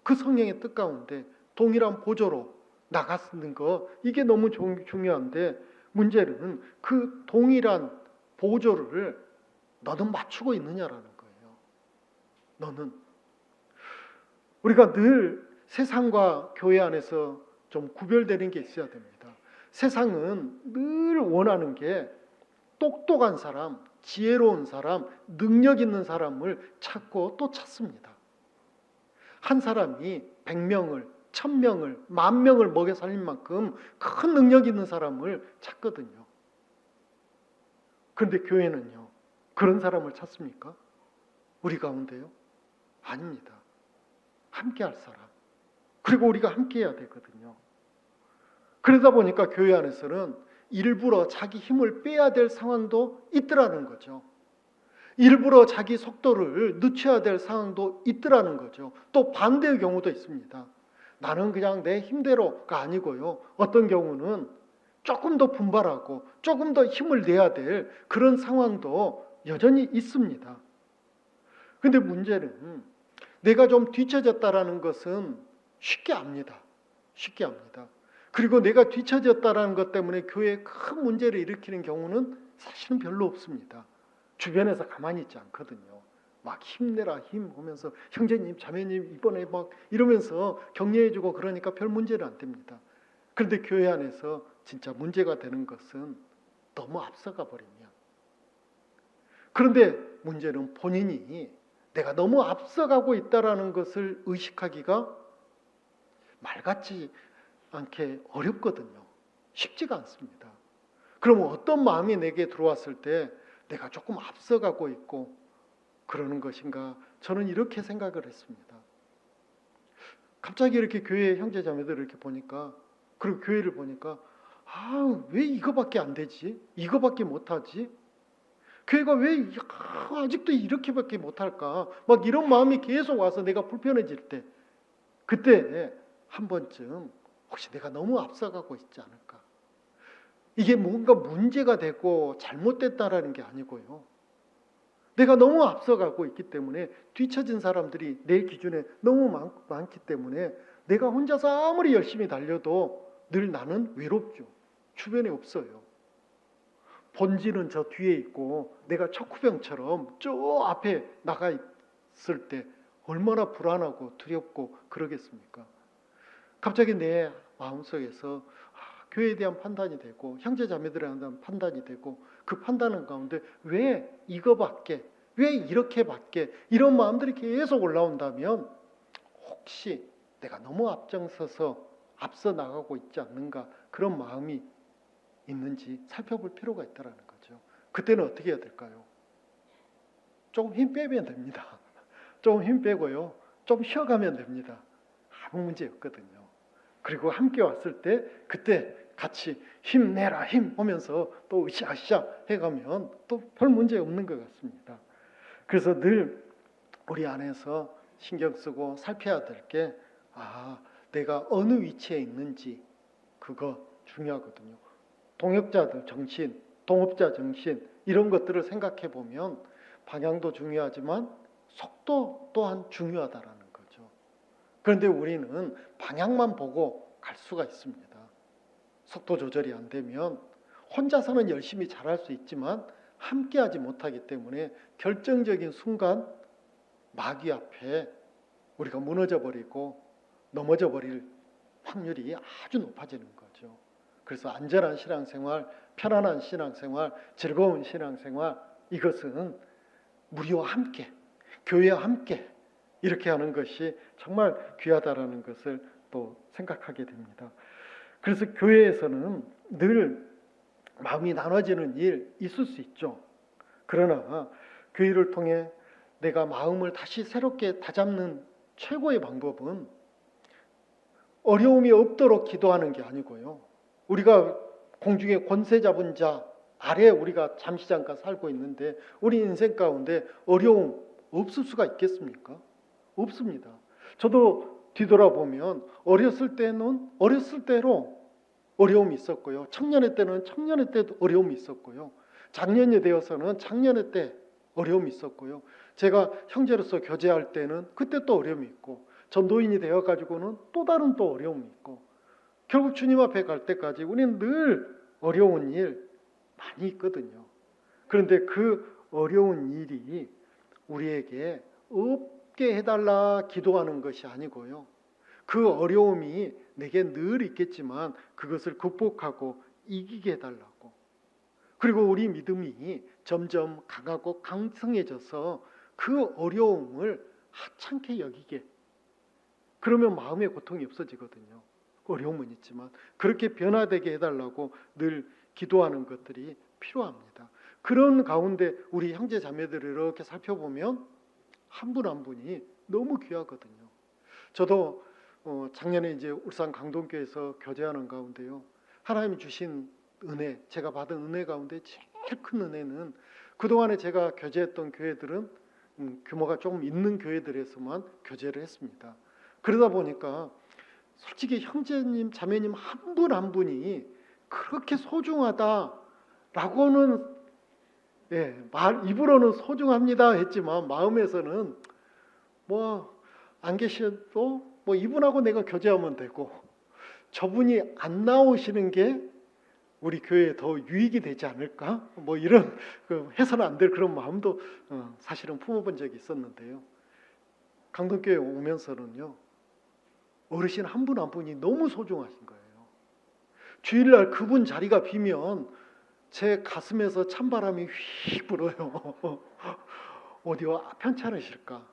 그 성령의 뜻 가운데 동일한 보조로 나가는 거, 이게 너무 중요한데 문제는 그 동일한 보조를 너는 맞추고 있느냐라는 거예요. 너는. 우리가 늘 세상과 교회 안에서 좀 구별되는 게 있어야 됩니다. 세상은 늘 원하는 게 똑똑한 사람, 지혜로운 사람, 능력 있는 사람을 찾고 또 찾습니다. 한 사람이 100명을, 1000명을, 10,000명을 먹여 살릴 만큼 큰 능력 있는 사람을 찾거든요. 그런데 교회는요, 그런 사람을 찾습니까? 우리 가운데요? 아닙니다. 함께 할 사람. 그리고 우리가 함께 해야 되거든요. 그러다 보니까 교회 안에서는 일부러 자기 힘을 빼야 될 상황도 있더라는 거죠. 일부러 자기 속도를 늦춰야 될 상황도 있더라는 거죠. 또 반대의 경우도 있습니다. 나는 그냥 내 힘대로가 아니고요. 어떤 경우는 조금 더 분발하고 조금 더 힘을 내야 될 그런 상황도 여전히 있습니다. 그런데 문제는 내가 좀 뒤처졌다라는 것은 쉽게 압니다. 쉽게 압니다. 그리고 내가 뒤처졌다라는 것 때문에 교회에 큰 문제를 일으키는 경우는 사실은 별로 없습니다. 주변에서 가만히 있지 않거든요. 막 힘내라 힘 하면서 형제님 자매님 이번에 막 이러면서 격려해주고 그러니까 별 문제는 안 됩니다. 그런데 교회 안에서 진짜 문제가 되는 것은 너무 앞서가 버리면, 그런데 문제는 본인이 내가 너무 앞서가고 있다라는 것을 의식하기가 말 같지 않게 어렵거든요. 쉽지가 않습니다. 그러면 어떤 마음이 내게 들어왔을 때 내가 조금 앞서가고 있고 그러는 것인가? 저는 이렇게 생각을 했습니다. 갑자기 이렇게 교회 형제 자매들을 이렇게 보니까, 그리고 교회를 보니까 왜 이거밖에 안 되지? 이거밖에 못하지? 교회가 왜 아직도 이렇게밖에 못할까? 막 이런 마음이 계속 와서 내가 불편해질 때, 그때 한 번쯤 혹시 내가 너무 앞서가고 있지 않을까? 이게 뭔가 문제가 되고 잘못됐다라는 게 아니고요. 내가 너무 앞서가고 있기 때문에 뒤처진 사람들이 내 기준에 너무 많기 때문에 내가 혼자서 아무리 열심히 달려도 늘 나는 외롭죠. 주변에 없어요. 본질은 저 뒤에 있고 내가 척후병처럼 저 앞에 나가 있을 때 얼마나 불안하고 두렵고 그러겠습니까? 갑자기 내 마음속에서 교회에 대한 판단이 되고 형제 자매들에 대한 판단이 되고 그 판단은 가운데 왜 이거밖에 왜 이렇게밖에 이런 마음들이 계속 올라온다면 혹시 내가 너무 앞서 나가고 있지 않는가 그런 마음이 있는지 살펴볼 필요가 있다는 거죠. 그때는 어떻게 해야 될까요? 조금 힘 빼면 됩니다. 조금 힘 빼고요. 좀 쉬어가면 됩니다. 아무 문제 없거든요. 그리고 함께 왔을 때 그때 같이 힘내라 힘 하면서 또 으쌰으쌰 해가면 또 별 문제 없는 것 같습니다. 그래서 늘 우리 안에서 신경 쓰고 살펴야 될 게 내가 어느 위치에 있는지 그거 중요하거든요. 동역자들 정신, 동업자 정신 이런 것들을 생각해 보면 방향도 중요하지만 속도 또한 중요하다라는 거죠. 그런데 우리는 방향만 보고 갈 수가 있습니다. 속도 조절이 안 되면 혼자서는 열심히 잘할 수 있지만 함께하지 못하기 때문에 결정적인 순간 마귀 앞에 우리가 무너져 버리고 넘어져 버릴 확률이 아주 높아지는 거죠. 그래서 안전한 신앙생활, 편안한 신앙생활, 즐거운 신앙생활 이것은 우리와 함께, 교회와 함께 이렇게 하는 것이 정말 귀하다라는 것을 또 생각하게 됩니다. 그래서 교회에서는 늘 마음이 나눠지는 일 있을 수 있죠. 그러나 교회를 통해 내가 마음을 다시 새롭게 다잡는 최고의 방법은 어려움이 없도록 기도하는 게 아니고요. 우리가 공중에 권세 잡은 자 아래 우리가 잠시 잠깐 살고 있는데 우리 인생 가운데 어려움 없을 수가 있겠습니까? 없습니다. 저도 뒤돌아보면 어렸을 때는 어렸을 때로 어려움이 있었고요. 청년의 때는 청년의 때도 어려움이 있었고요. 장년이 되어서는 장년의 때 어려움이 있었고요. 제가 형제로서 교제할 때는 그때 또 어려움이 있고 전도인이 되어가지고는 또 다른 또 어려움이 있고 결국 주님 앞에 갈 때까지 우리는 늘 어려운 일 많이 있거든요. 그런데 그 어려운 일이 우리에게 없게 해달라 기도하는 것이 아니고요. 그 어려움이 내게 늘 있겠지만 그것을 극복하고 이기게 해달라고. 그리고 우리 믿음이 점점 강하고 강성해져서 그 어려움을 하찮게 여기게. 그러면 마음의 고통이 없어지거든요. 어려움은 있지만 그렇게 변화되게 해달라고 늘 기도하는 것들이 필요합니다. 그런 가운데 우리 형제 자매들을 이렇게 살펴보면 한 분 한 분이 너무 귀하거든요. 저도 작년에 이제 울산 강동교에서 교제하는 가운데요. 하나님이 주신 은혜, 제가 받은 은혜 가운데 제일 큰 은혜는 그동안에 제가 교제했던 교회들은 규모가 조금 있는 교회들에서만 교제를 했습니다. 그러다 보니까 솔직히 형제님, 자매님 한 분 한 분이 그렇게 소중하다라고는 입으로는 소중합니다 했지만 마음에서는 안 계셔도 이분하고 내가 교제하면 되고 저분이 안 나오시는 게 우리 교회에 더 유익이 되지 않을까? 이런 해서는 안 될 그런 마음도 사실은 품어본 적이 있었는데요. 강동교회 오면서는요. 어르신 한 분 한 분이 너무 소중하신 거예요. 주일날 그분 자리가 비면 제 가슴에서 찬바람이 휙 불어요. 어디 편찮으실까?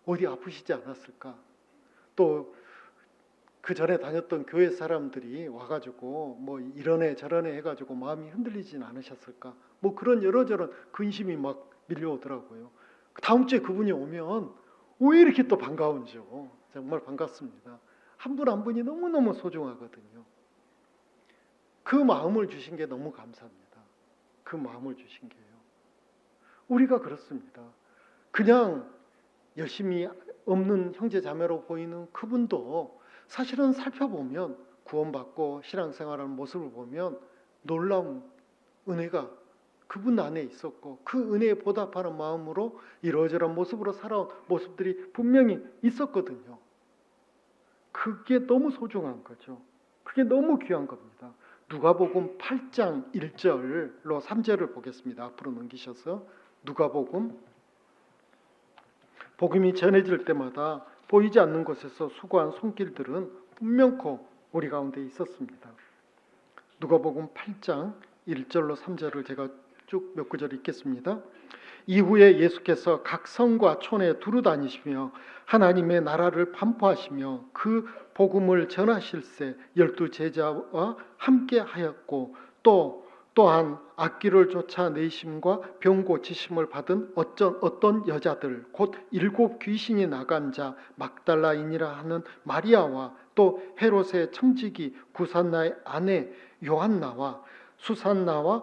어디 아프시지 않았을까? 또 그 전에 다녔던 교회 사람들이 와가지고 이러네 저러네 해가지고 마음이 흔들리진 않으셨을까? 그런 여러저런 근심이 막 밀려오더라고요. 다음 주에 그분이 오면 왜 이렇게 또 반가운지요. 정말 반갑습니다. 한 분 한 분이 너무너무 소중하거든요. 그 마음을 주신 게 너무 감사합니다. 그 마음을 주신 게요. 우리가 그렇습니다. 그냥 열심히 없는 형제 자매로 보이는 그분도 사실은 살펴보면 구원받고 신앙생활하는 모습을 보면 놀라운 은혜가 그분 안에 있었고 그 은혜에 보답하는 마음으로 이러저런 모습으로 살아온 모습들이 분명히 있었거든요. 그게 너무 소중한 거죠. 그게 너무 귀한 겁니다. 누가복음 8장 1절로 3절을 보겠습니다. 앞으로 넘기셔서 누가복음, 복음이 전해질 때마다 보이지 않는 곳에서 수고한 손길들은 분명코 우리 가운데 있었습니다. 누가복음 8장 1절로 3절을 제가 쭉 몇 구절 읽겠습니다. 이후에 예수께서 각 성과 촌에 두루 다니시며 하나님의 나라를 반포하시며 그 복음을 전하실세 12 제자와 함께 하였고 또한 악귀를 쫓아내심과 병 고치심을 받은 어떤 여자들 곧 7 귀신이 나간 자 막달라인이라 하는 마리아와 또 헤롯의 청지기 구산나의 아내 요한나와 수산나와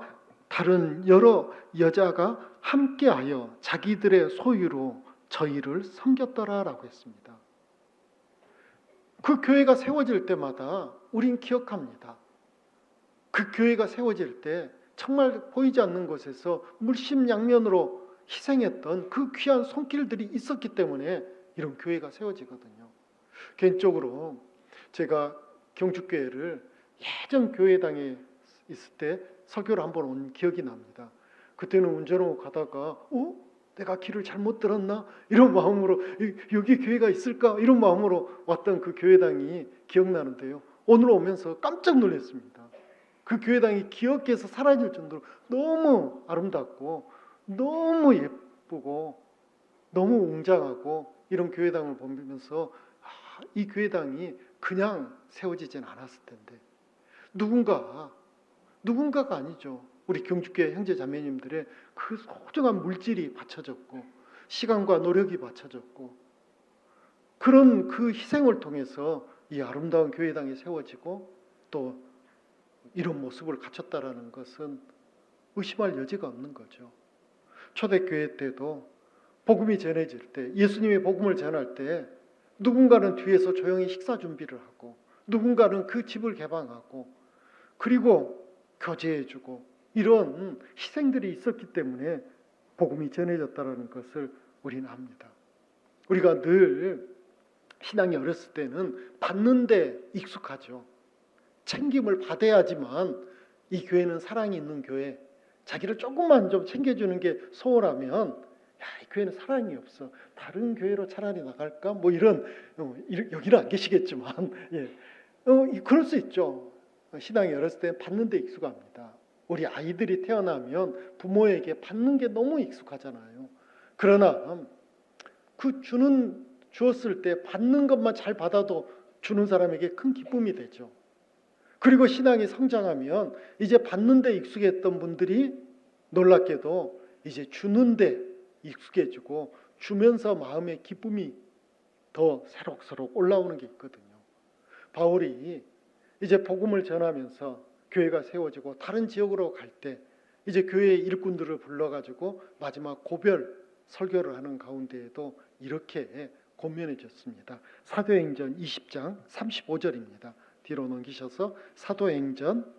다른 여러 여자가 함께하여 자기들의 소유로 저희를 섬겼더라라고 했습니다. 그 교회가 세워질 때마다 우린 기억합니다. 그 교회가 세워질 때 정말 보이지 않는 곳에서 물심양면으로 희생했던 그 귀한 손길들이 있었기 때문에 이런 교회가 세워지거든요. 개인적으로 제가 경주교회를 예전 교회당에 있을 때 설교를 한번 온 기억이 납니다. 그때는 운전하고 가다가 내가 길을 잘못 들었나? 이런 마음으로 여기 교회가 있을까? 이런 마음으로 왔던 그 교회당이 기억나는데요. 오늘 오면서 깜짝 놀랐습니다. 그 교회당이 기억해서 사라질 정도로 너무 아름답고 너무 예쁘고 너무 웅장하고 이런 교회당을 보면서 이 교회당이 그냥 세워지진 않았을 텐데 누군가가 아니죠. 우리 경주교회 형제 자매님들의 그 소중한 물질이 바쳐졌고 시간과 노력이 바쳐졌고 그런 그 희생을 통해서 이 아름다운 교회당이 세워지고 또 이런 모습을 갖췄다라는 것은 의심할 여지가 없는 거죠. 초대교회 때도 복음이 전해질 때 예수님의 복음을 전할 때 누군가는 뒤에서 조용히 식사 준비를 하고 누군가는 그 집을 개방하고 그리고 교제해주고 이런 희생들이 있었기 때문에 복음이 전해졌다는 것을 우리는 압니다. 우리가 늘 신앙이 어렸을 때는 받는 데 익숙하죠. 챙김을 받아야지만 이 교회는 사랑이 있는 교회, 자기를 조금만 좀 챙겨주는 게 소홀하면 이 교회는 사랑이 없어. 다른 교회로 차라리 나갈까? 뭐 이런 여기는 안 계시겠지만 그럴 수 있죠. 신앙이 어렸을 때 받는 데 익숙합니다. 우리 아이들이 태어나면 부모에게 받는 게 너무 익숙하잖아요. 그러나 그 주었을 때 받는 것만 잘 받아도 주는 사람에게 큰 기쁨이 되죠. 그리고 신앙이 성장하면 이제 받는 데 익숙했던 분들이 놀랍게도 이제 주는 데 익숙해지고 주면서 마음의 기쁨이 더 새록새록 올라오는 게 있거든요. 바울이 이제 복음을 전하면서 교회가 세워지고 다른 지역으로 갈 때 이제 교회의 일꾼들을 불러가지고 마지막 고별 설교를 하는 가운데에도 이렇게 권면해줬습니다. 사도행전 20장 35절입니다. 뒤로 넘기셔서 사도행전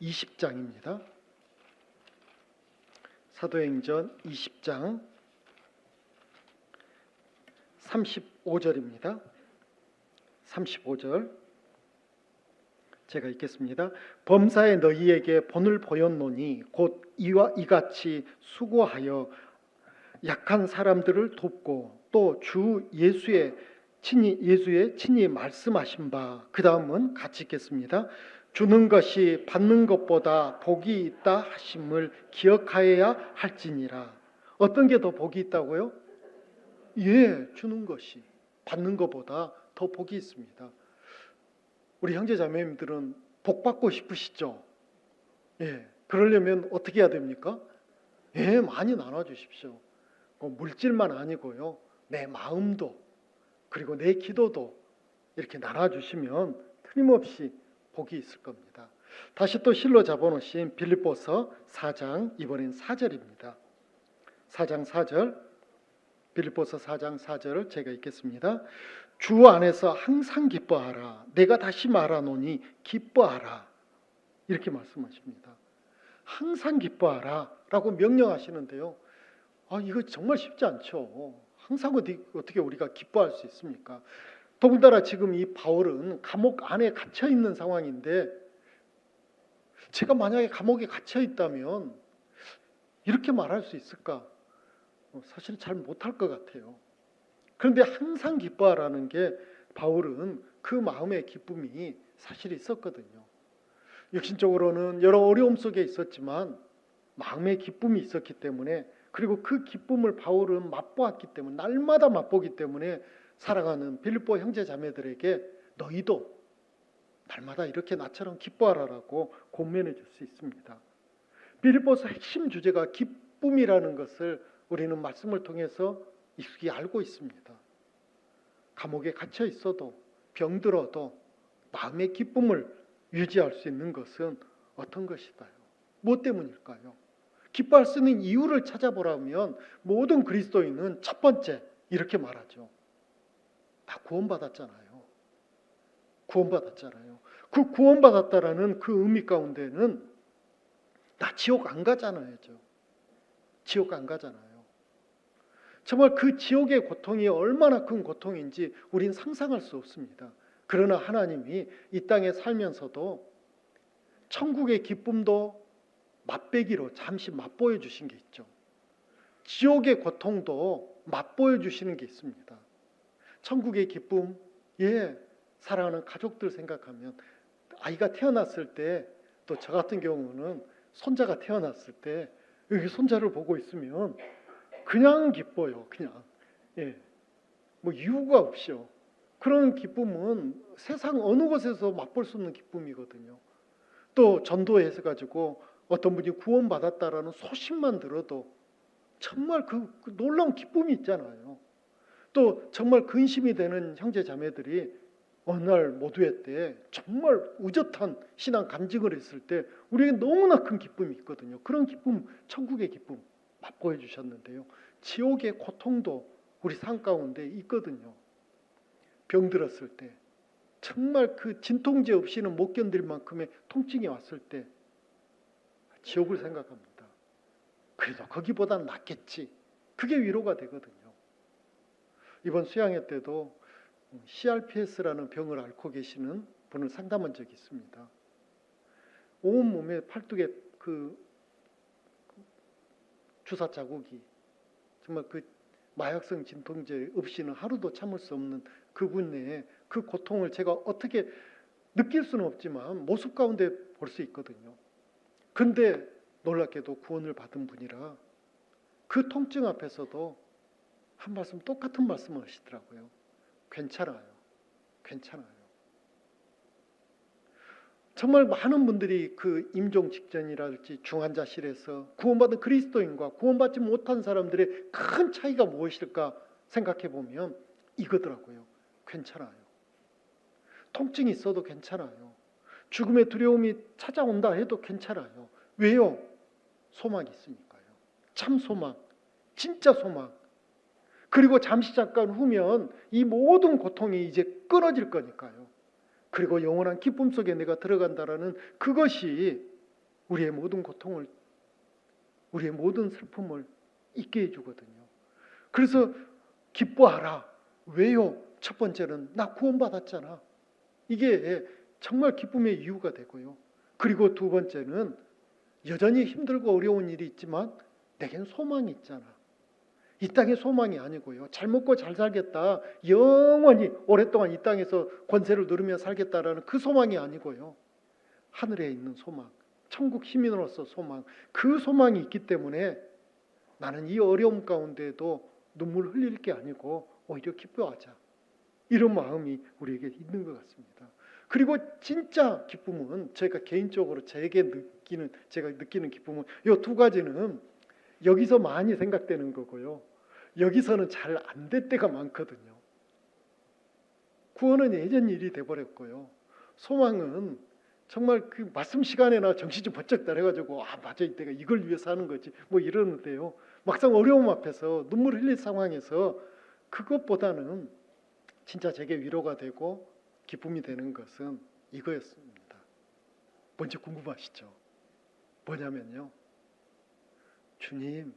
20장입니다. 사도행전 20장 35절입니다. 35절 제가 읽겠습니다. 범사에 너희에게 본을 보였노니 곧 이같이 수고하여 약한 사람들을 돕고 또 주 예수의 친히 말씀하신 바 그 다음은 같이 읽겠습니다. 주는 것이 받는 것보다 복이 있다 하심을 기억하여야 할지니라. 어떤 게 더 복이 있다고요? 주는 것이 받는 것보다 더 복이 있습니다. 우리 형제 자매님들은 복 받고 싶으시죠? 그러려면 어떻게 해야 됩니까? 많이 나눠주십시오. 물질만 아니고요, 내 마음도 그리고 내 기도도 이렇게 나눠주시면 틀림없이 복이 있을 겁니다. 다시 또 실로 잡아놓으신 빌립보서 4장 이번엔 4절입니다. 4장 4절 빌립보서 4장 4절을 제가 읽겠습니다. 주 안에서 항상 기뻐하라. 내가 다시 말하노니 기뻐하라. 이렇게 말씀하십니다. 항상 기뻐하라 라고 명령하시는데요. 이거 정말 쉽지 않죠. 항상 어떻게 우리가 기뻐할 수 있습니까? 더군다나 지금 이 바울은 감옥 안에 갇혀 있는 상황인데 제가 만약에 감옥에 갇혀 있다면 이렇게 말할 수 있을까? 사실 잘 못할 것 같아요. 그런데 항상 기뻐하라는 게 바울은 그 마음의 기쁨이 사실 있었거든요. 육신적으로는 여러 어려움 속에 있었지만 마음의 기쁨이 있었기 때문에, 그리고 그 기쁨을 바울은 맛보았기 때문에, 날마다 맛보기 때문에 살아가는 빌립보 형제 자매들에게 너희도 날마다 이렇게 나처럼 기뻐하라라고 권면해 줄 수 있습니다. 빌립보서 핵심 주제가 기쁨이라는 것을 우리는 말씀을 통해서 익숙히 알고 있습니다. 감옥에 갇혀 있어도 병들어도 마음의 기쁨을 유지할 수 있는 것은 어떤 것일까요? 무엇 때문일까요? 기뻐할 수 있는 이유를 찾아보라면 모든 그리스도인은 첫 번째 이렇게 말하죠. 다 구원받았잖아요. 구원받았잖아요. 그 구원받았다라는 그 의미 가운데는 나 지옥 안 가잖아요. 지옥 안 가잖아요. 정말 그 지옥의 고통이 얼마나 큰 고통인지 우린 상상할 수 없습니다. 그러나 하나님이 이 땅에 살면서도 천국의 기쁨도 맛배기로 잠시 맛보여 주신 게 있죠. 지옥의 고통도 맛보여 주시는 게 있습니다. 천국의 기쁨, 사랑하는 가족들 생각하면 아이가 태어났을 때, 또 저 같은 경우는 손자가 태어났을 때 여기 손자를 보고 있으면 그냥 기뻐요. 그냥 뭐 이유가 없이요. 그런 기쁨은 세상 어느 곳에서 맛볼 수 없는 기쁨이거든요. 또 전도해서 가지고 어떤 분이 구원받았다라는 소식만 들어도 정말 그 놀라운 기쁨이 있잖아요. 또 정말 근심이 되는 형제 자매들이 어느 날 모두회 때 정말 의젓한 신앙 간증을 했을 때 우리에게 너무나 큰 기쁨이 있거든요. 그런 기쁨, 천국의 기쁨 맛보여 주셨는데요. 지옥의 고통도 우리 삶 가운데 있거든요. 병들었을 때 정말 그 진통제 없이는 못 견딜 만큼의 통증이 왔을 때 지옥을 생각합니다. 그래도 거기보다는 낫겠지. 그게 위로가 되거든요. 이번 수양회 때도 CRPS라는 병을 앓고 계시는 분을 상담한 적이 있습니다. 온몸에 팔뚝에 그 주사 자국이, 정말 그 마약성 진통제 없이는 하루도 참을 수 없는 그분의 그 고통을 제가 어떻게 느낄 수는 없지만 모습 가운데 볼 수 있거든요. 그런데 놀랍게도 구원을 받은 분이라 그 통증 앞에서도 한 말씀, 똑같은 말씀을 하시더라고요. 괜찮아요. 괜찮아요. 정말 많은 분들이 그 임종 직전이랄지 중환자실에서 구원받은 그리스도인과 구원받지 못한 사람들의 큰 차이가 무엇일까 생각해 보면 이거더라고요. 괜찮아요. 통증이 있어도 괜찮아요. 죽음의 두려움이 찾아온다 해도 괜찮아요. 왜요? 소망이 있으니까요. 참 소망, 진짜 소망. 그리고 잠시 잠깐 후면 이 모든 고통이 이제 끊어질 거니까요. 그리고 영원한 기쁨 속에 내가 들어간다라는 그것이 우리의 모든 고통을, 우리의 모든 슬픔을 잊게 해주거든요. 그래서 기뻐하라. 왜요? 첫 번째는 나 구원받았잖아. 이게 정말 기쁨의 이유가 되고요. 그리고 두 번째는 여전히 힘들고 어려운 일이 있지만 내겐 소망이 있잖아. 이 땅의 소망이 아니고요. 잘 먹고 잘 살겠다. 영원히 오랫동안 이 땅에서 권세를 누리며 살겠다라는 그 소망이 아니고요. 하늘에 있는 소망, 천국 시민으로서 소망, 그 소망이 있기 때문에 나는 이 어려움 가운데도 눈물 흘릴 게 아니고 오히려 기뻐하자. 이런 마음이 우리에게 있는 것 같습니다. 그리고 진짜 기쁨은 제가 개인적으로 제가 느끼는 기쁨은 이 두 가지는 여기서 많이 생각되는 거고요. 여기서는 잘 안 될 때가 많거든요. 구원은 예전 일이 돼버렸고요. 소망은 정말 그 말씀 시간에나 정신 좀 번쩍 나래가지고 맞아, 내가 이걸 위해서 하는 거지 뭐 이러는데요. 막상 어려움 앞에서 눈물 흘릴 상황에서 그것보다는 진짜 제게 위로가 되고 기쁨이 되는 것은 이거였습니다. 뭔지 궁금하시죠? 뭐냐면요. 주님,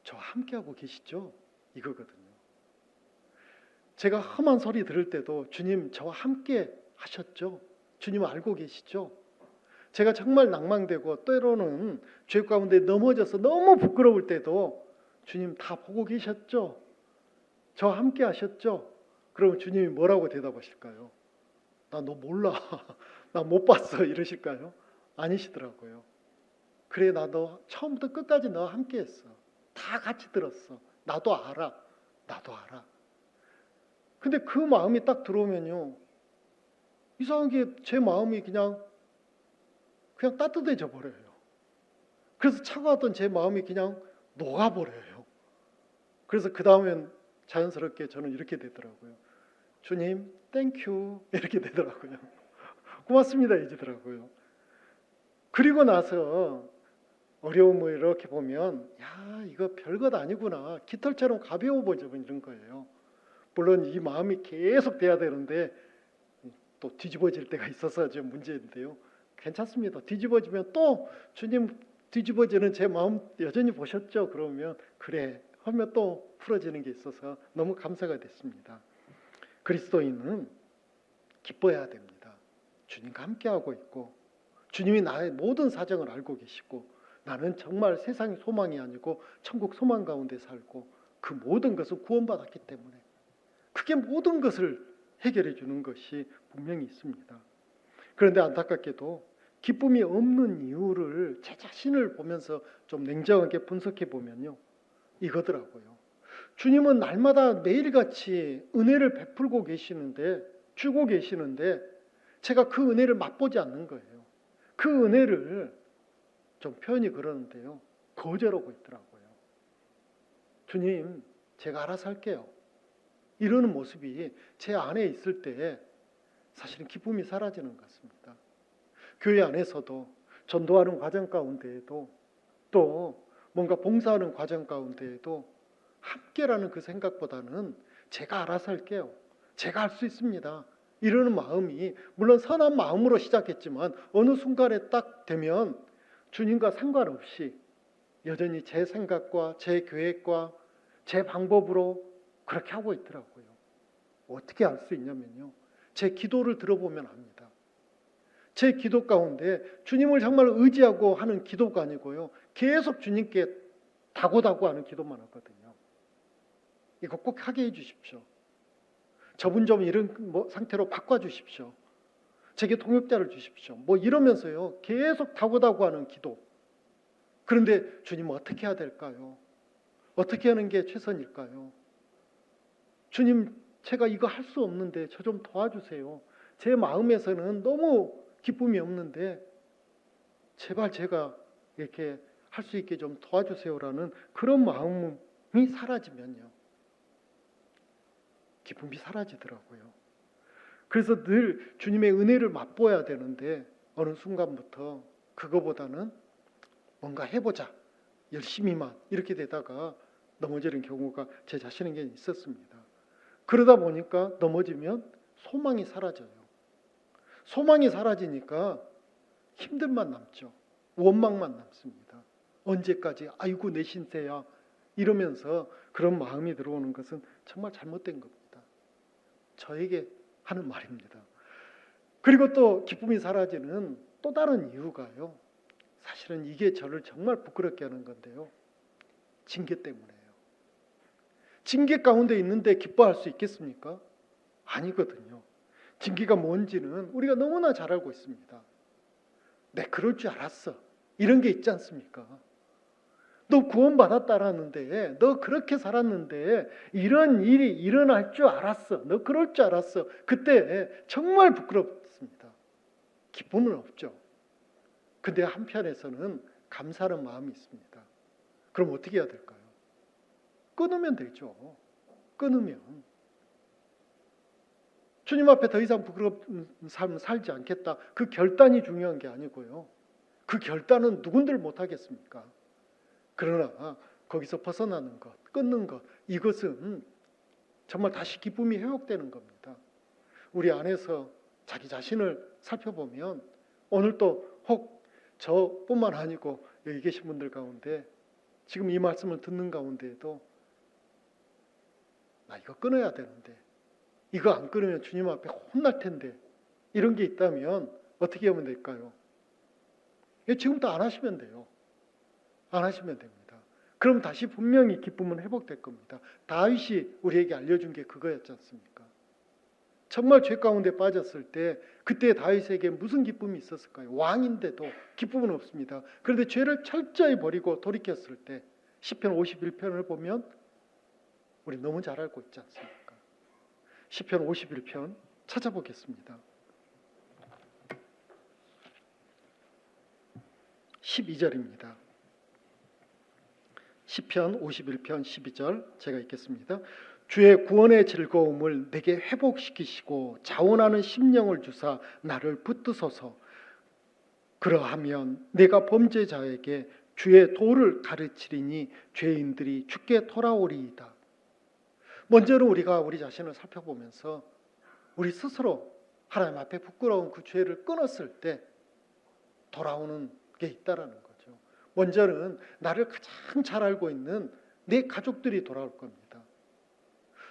저와 함께하고 계시죠? 이거거든요. 제가 험한 소리 들을 때도 주님 저와 함께 하셨죠? 주님 알고 계시죠? 제가 정말 낭망되고 때로는 죄 가운데 넘어져서 너무 부끄러울 때도 주님 다 보고 계셨죠? 저와 함께 하셨죠? 그러면 주님이 뭐라고 대답하실까요? 나 너 몰라. 나 못 봤어. 이러실까요? 아니시더라고요. 그래, 나 너 처음부터 끝까지 너와 함께 했어. 다 같이 들었어. 나도 알아. 나도 알아. 근데 그 마음이 딱 들어오면요, 이상하게 제 마음이 그냥 따뜻해져 버려요. 그래서 차가웠던 제 마음이 그냥 녹아버려요. 그래서 그 다음엔 자연스럽게 저는 이렇게 되더라고요. 주님, 땡큐. 이렇게 되더라고요. 고맙습니다. 이러더라고요. 그리고 나서 어려움을 이렇게 보면, 야, 이거 별것 아니구나. 깃털처럼 가벼워 보이는 이런 거예요. 물론 이 마음이 계속 돼야 되는데 또 뒤집어질 때가 있어서 좀 문제인데요. 괜찮습니다. 뒤집어지면 또 주님 뒤집어지는 제 마음 여전히 보셨죠? 그러면 그래 하면 또 풀어지는 게 있어서 너무 감사가 됐습니다. 그리스도인은 기뻐해야 됩니다. 주님과 함께하고 있고 주님이 나의 모든 사정을 알고 계시고 나는 정말 세상의 소망이 아니고 천국 소망 가운데 살고 그 모든 것을 구원받았기 때문에 그게 모든 것을 해결해 주는 것이 분명히 있습니다. 그런데 안타깝게도 기쁨이 없는 이유를 제 자신을 보면서 좀 냉정하게 분석해 보면요, 이거더라고요. 주님은 날마다 매일같이 은혜를 베풀고 계시는데, 주고 계시는데 제가 그 은혜를 맛보지 않는 거예요. 그 은혜를 좀 표현이 그러는데요, 거절하고 있더라고요. 주님, 제가 알아서 할게요. 이러는 모습이 제 안에 있을 때 사실은 기쁨이 사라지는 것 같습니다. 교회 안에서도 전도하는 과정 가운데에도 또 뭔가 봉사하는 과정 가운데에도 함께라는 그 생각보다는 제가 알아서 할게요. 제가 할 수 있습니다. 이러는 마음이 물론 선한 마음으로 시작했지만 어느 순간에 딱 되면 주님과 상관없이 여전히 제 생각과 제 계획과 제 방법으로 그렇게 하고 있더라고요. 어떻게 알 수 있냐면요, 제 기도를 들어보면 압니다. 제 기도 가운데 주님을 정말 의지하고 하는 기도가 아니고요, 계속 주님께 다고다고 하는 기도만 하거든요. 이거 꼭 하게 해주십시오. 저분 좀 이런 상태로 바꿔주십시오. 제게 동역자를 주십시오. 이러면서요, 계속 다고다고 하는 기도. 그런데 주님 어떻게 해야 될까요? 어떻게 하는 게 최선일까요? 주님, 제가 이거 할 수 없는데 저 좀 도와주세요. 제 마음에서는 너무 기쁨이 없는데 제발 제가 이렇게 할 수 있게 좀 도와주세요라는 그런 마음이 사라지면요, 기쁨이 사라지더라고요. 그래서 늘 주님의 은혜를 맛보아야 되는데 어느 순간부터 그거보다는 뭔가 해보자, 열심히만 이렇게 되다가 넘어지는 경우가 제 자신에게 있었습니다. 그러다 보니까 넘어지면 소망이 사라져요. 소망이 사라지니까 힘들만 남죠. 원망만 남습니다. 언제까지 아이고 내 신세야 이러면서 그런 마음이 들어오는 것은 정말 잘못된 겁니다. 저에게 하는 말입니다. 그리고 또 기쁨이 사라지는 또 다른 이유가요, 사실은 이게 저를 정말 부끄럽게 하는 건데요, 징계 때문에요. 징계 가운데 있는데 기뻐할 수 있겠습니까? 아니거든요. 징계가 뭔지는 우리가 너무나 잘 알고 있습니다. 내 그럴 줄 알았어. 이런 게 있지 않습니까? 너 구원받았다라는데, 너 그렇게 살았는데 이런 일이 일어날 줄 알았어. 너 그럴 줄 알았어. 그때 정말 부끄럽습니다. 기쁨은 없죠. 근데 한편에서는 감사하는 마음이 있습니다. 그럼 어떻게 해야 될까요? 끊으면 되죠. 끊으면. 주님 앞에 더 이상 부끄러운 삶을 살지 않겠다. 그 결단이 중요한 게 아니고요, 그 결단은 누군들 못하겠습니까? 그러나 거기서 벗어나는 것, 끊는 것, 이것은 정말 다시 기쁨이 회복되는 겁니다. 우리 안에서 자기 자신을 살펴보면 오늘 또 혹 저뿐만 아니고 여기 계신 분들 가운데 지금 이 말씀을 듣는 가운데에도 나 이거 끊어야 되는데, 이거 안 끊으면 주님 앞에 혼날 텐데, 이런 게 있다면 어떻게 하면 될까요? 지금부터 안 하시면 돼요. 안 하시면 됩니다. 그럼 다시 분명히 기쁨은 회복될 겁니다. 다윗이 우리에게 알려준 게 그거였지 않습니까? 정말 죄 가운데 빠졌을 때 그때 다윗에게 무슨 기쁨이 있었을까요? 왕인데도 기쁨은 없습니다. 그런데 죄를 철저히 버리고 돌이켰을 때 시편 51편을 보면 우리 너무 잘 알고 있지 않습니까? 시편 51편 찾아보겠습니다. 12절입니다. 시편 51편 12절 제가 읽겠습니다. 주의 구원의 즐거움을 내게 회복시키시고 자원하는 심령을 주사 나를 붙드소서. 그러하면 내가 범죄자에게 주의 도를 가르치리니 죄인들이 주께 돌아오리이다. 먼저는 우리가 우리 자신을 살펴보면서 우리 스스로 하나님 앞에 부끄러운 그 죄를 끊었을 때 돌아오는 게 있다라는 거죠. 먼저는 나를 가장 잘 알고 있는 내 가족들이 돌아올 겁니다.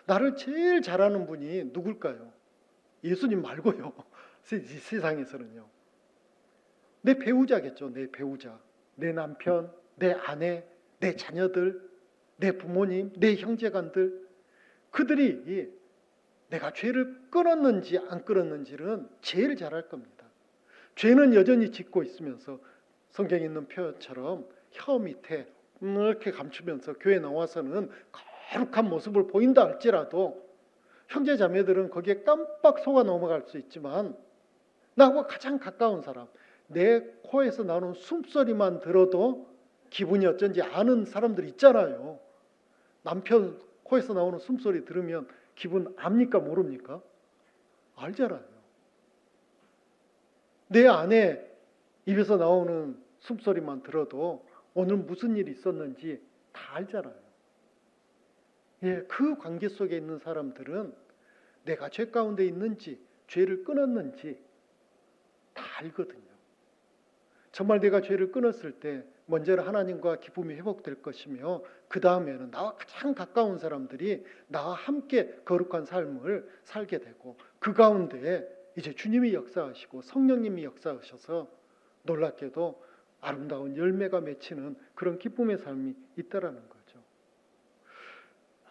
나를 제일 잘 아는 분이 누굴까요? 예수님 말고요. 세상에서는요. 내 배우자겠죠. 내 배우자, 내 남편, 내 아내, 내 자녀들, 내 부모님, 내 형제간들, 그들이 내가 죄를 끊었는지 안 끊었는지는 제일 잘 알 겁니다. 죄는 여전히 짓고 있으면서 성경에 있는 표현처럼 혀 밑에 이렇게 감추면서 교회 나와서는 거룩한 모습을 보인다 할지라도 형제 자매들은 거기에 깜빡 속아 넘어갈 수 있지만 나하고 가장 가까운 사람, 내 코에서 나오는 숨소리만 들어도 기분이 어쩐지 아는 사람들 있잖아요. 남편 코에서 나오는 숨소리 들으면 기분 압니까 모릅니까? 알잖아요. 내 아내 입에서 나오는 숨소리만 들어도 오늘 무슨 일이 있었는지 다 알잖아요. 그 관계 속에 있는 사람들은 내가 죄 가운데 있는지 죄를 끊었는지 다 알거든요. 정말 내가 죄를 끊었을 때 먼저는 하나님과 기쁨이 회복될 것이며 그 다음에는 나와 가장 가까운 사람들이 나와 함께 거룩한 삶을 살게 되고 그 가운데 이제 주님이 역사하시고 성령님이 역사하셔서 놀랍게도 아름다운 열매가 맺히는 그런 기쁨의 삶이 있다라는 거죠.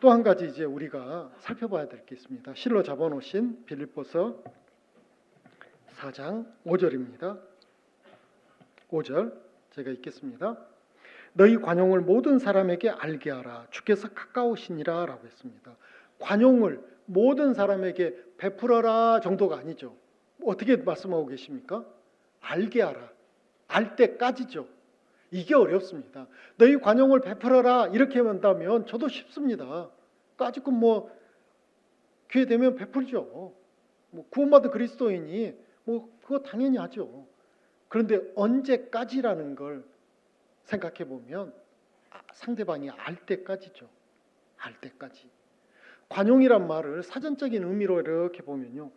또 한 가지 이제 우리가 살펴봐야 될 게 있습니다. 실로 잡아놓으신 빌립보서 4장 5절입니다. 5절 제가 읽겠습니다. 너희 관용을 모든 사람에게 알게 하라. 주께서 가까우시니라 라고 했습니다. 관용을 모든 사람에게 베풀어라 정도가 아니죠. 어떻게 말씀하고 계십니까? 알게 하라. 알 때까지죠. 이게 어렵습니다. 너희 관용을 베풀어라 이렇게 한다면 저도 쉽습니다. 까짓건 기회 되면 베풀죠. 구원받은 그리스도인이 그거 당연히 하죠. 그런데 언제까지라는 걸 생각해 보면 상대방이 알 때까지죠. 알 때까지. 관용이란 말을 사전적인 의미로 이렇게 보면요.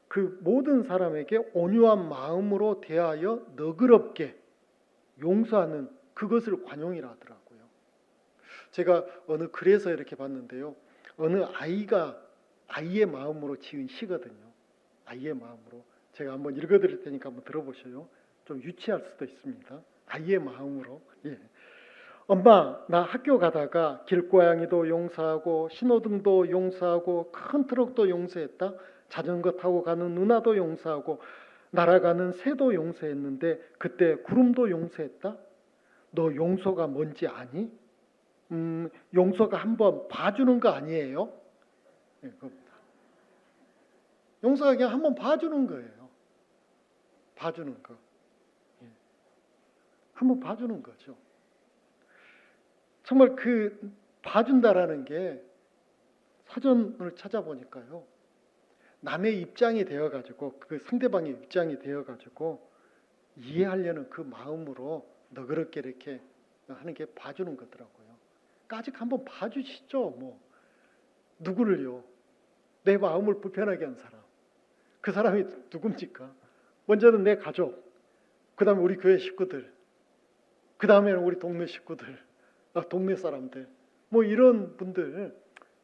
그 모든 사람에게 온유한 마음으로 대하여 너그럽게 용서하는 그것을 관용이라 하더라고요. 제가 어느 글에서 이렇게 봤는데요. 어느 아이의 마음으로 지은 시거든요. 아이의 마음으로. 제가 한번 읽어드릴 테니까 한번 들어보셔요. 좀 유치할 수도 있습니다. 아이의 마음으로. 엄마, 나 학교 가다가 길고양이도 용서하고 신호등도 용서하고 큰 트럭도 용서했다. 자전거 타고 가는 누나도 용서하고 날아가는 새도 용서했는데 그때 구름도 용서했다? 너 용서가 뭔지 아니? 용서가 한번 봐주는 거 아니에요? 그겁니다. 용서가 그냥 한번 봐주는 거예요. 봐주는 거. 한번 봐주는 거죠. 정말 그 봐준다라는 게 사전을 찾아보니까요. 남의 입장이 되어가지고 그 상대방의 입장이 되어가지고 이해하려는 그 마음으로 너그럽게 이렇게 하는 게 봐주는 거더라고요. 아직 한번 봐주시죠. 누구를요? 내 마음을 불편하게 한 사람. 그 사람이 누굽니까? 먼저는 내 가족, 그 다음에 우리 교회 식구들, 그 다음에는 우리 동네 식구들, 동네 사람들, 이런 분들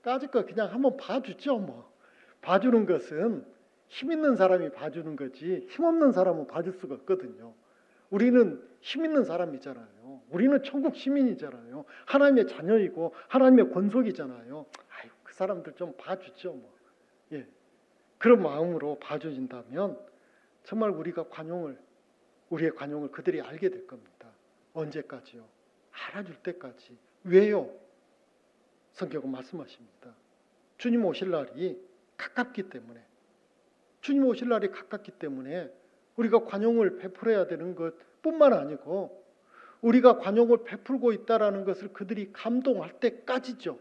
까짓거 그냥 한번 봐주죠. 봐주는 것은 힘 있는 사람이 봐주는 거지 힘 없는 사람은 봐줄 수가 없거든요. 우리는 힘 있는 사람이잖아요. 우리는 천국 시민이잖아요. 하나님의 자녀이고 하나님의 권속이잖아요. 아유, 그 사람들 좀 봐주죠. 뭐. 예. 그런 마음으로 봐주신다면 정말 우리의 관용을 그들이 알게 될 겁니다. 언제까지요? 알아줄 때까지. 왜요? 성경은 말씀하십니다. 주님 오실 날이 가깝기 때문에, 주님 오실 날이 가깝기 때문에 우리가 관용을 베풀어야 되는 것뿐만 아니고 우리가 관용을 베풀고 있다는 것을 그들이 감동할 때까지죠.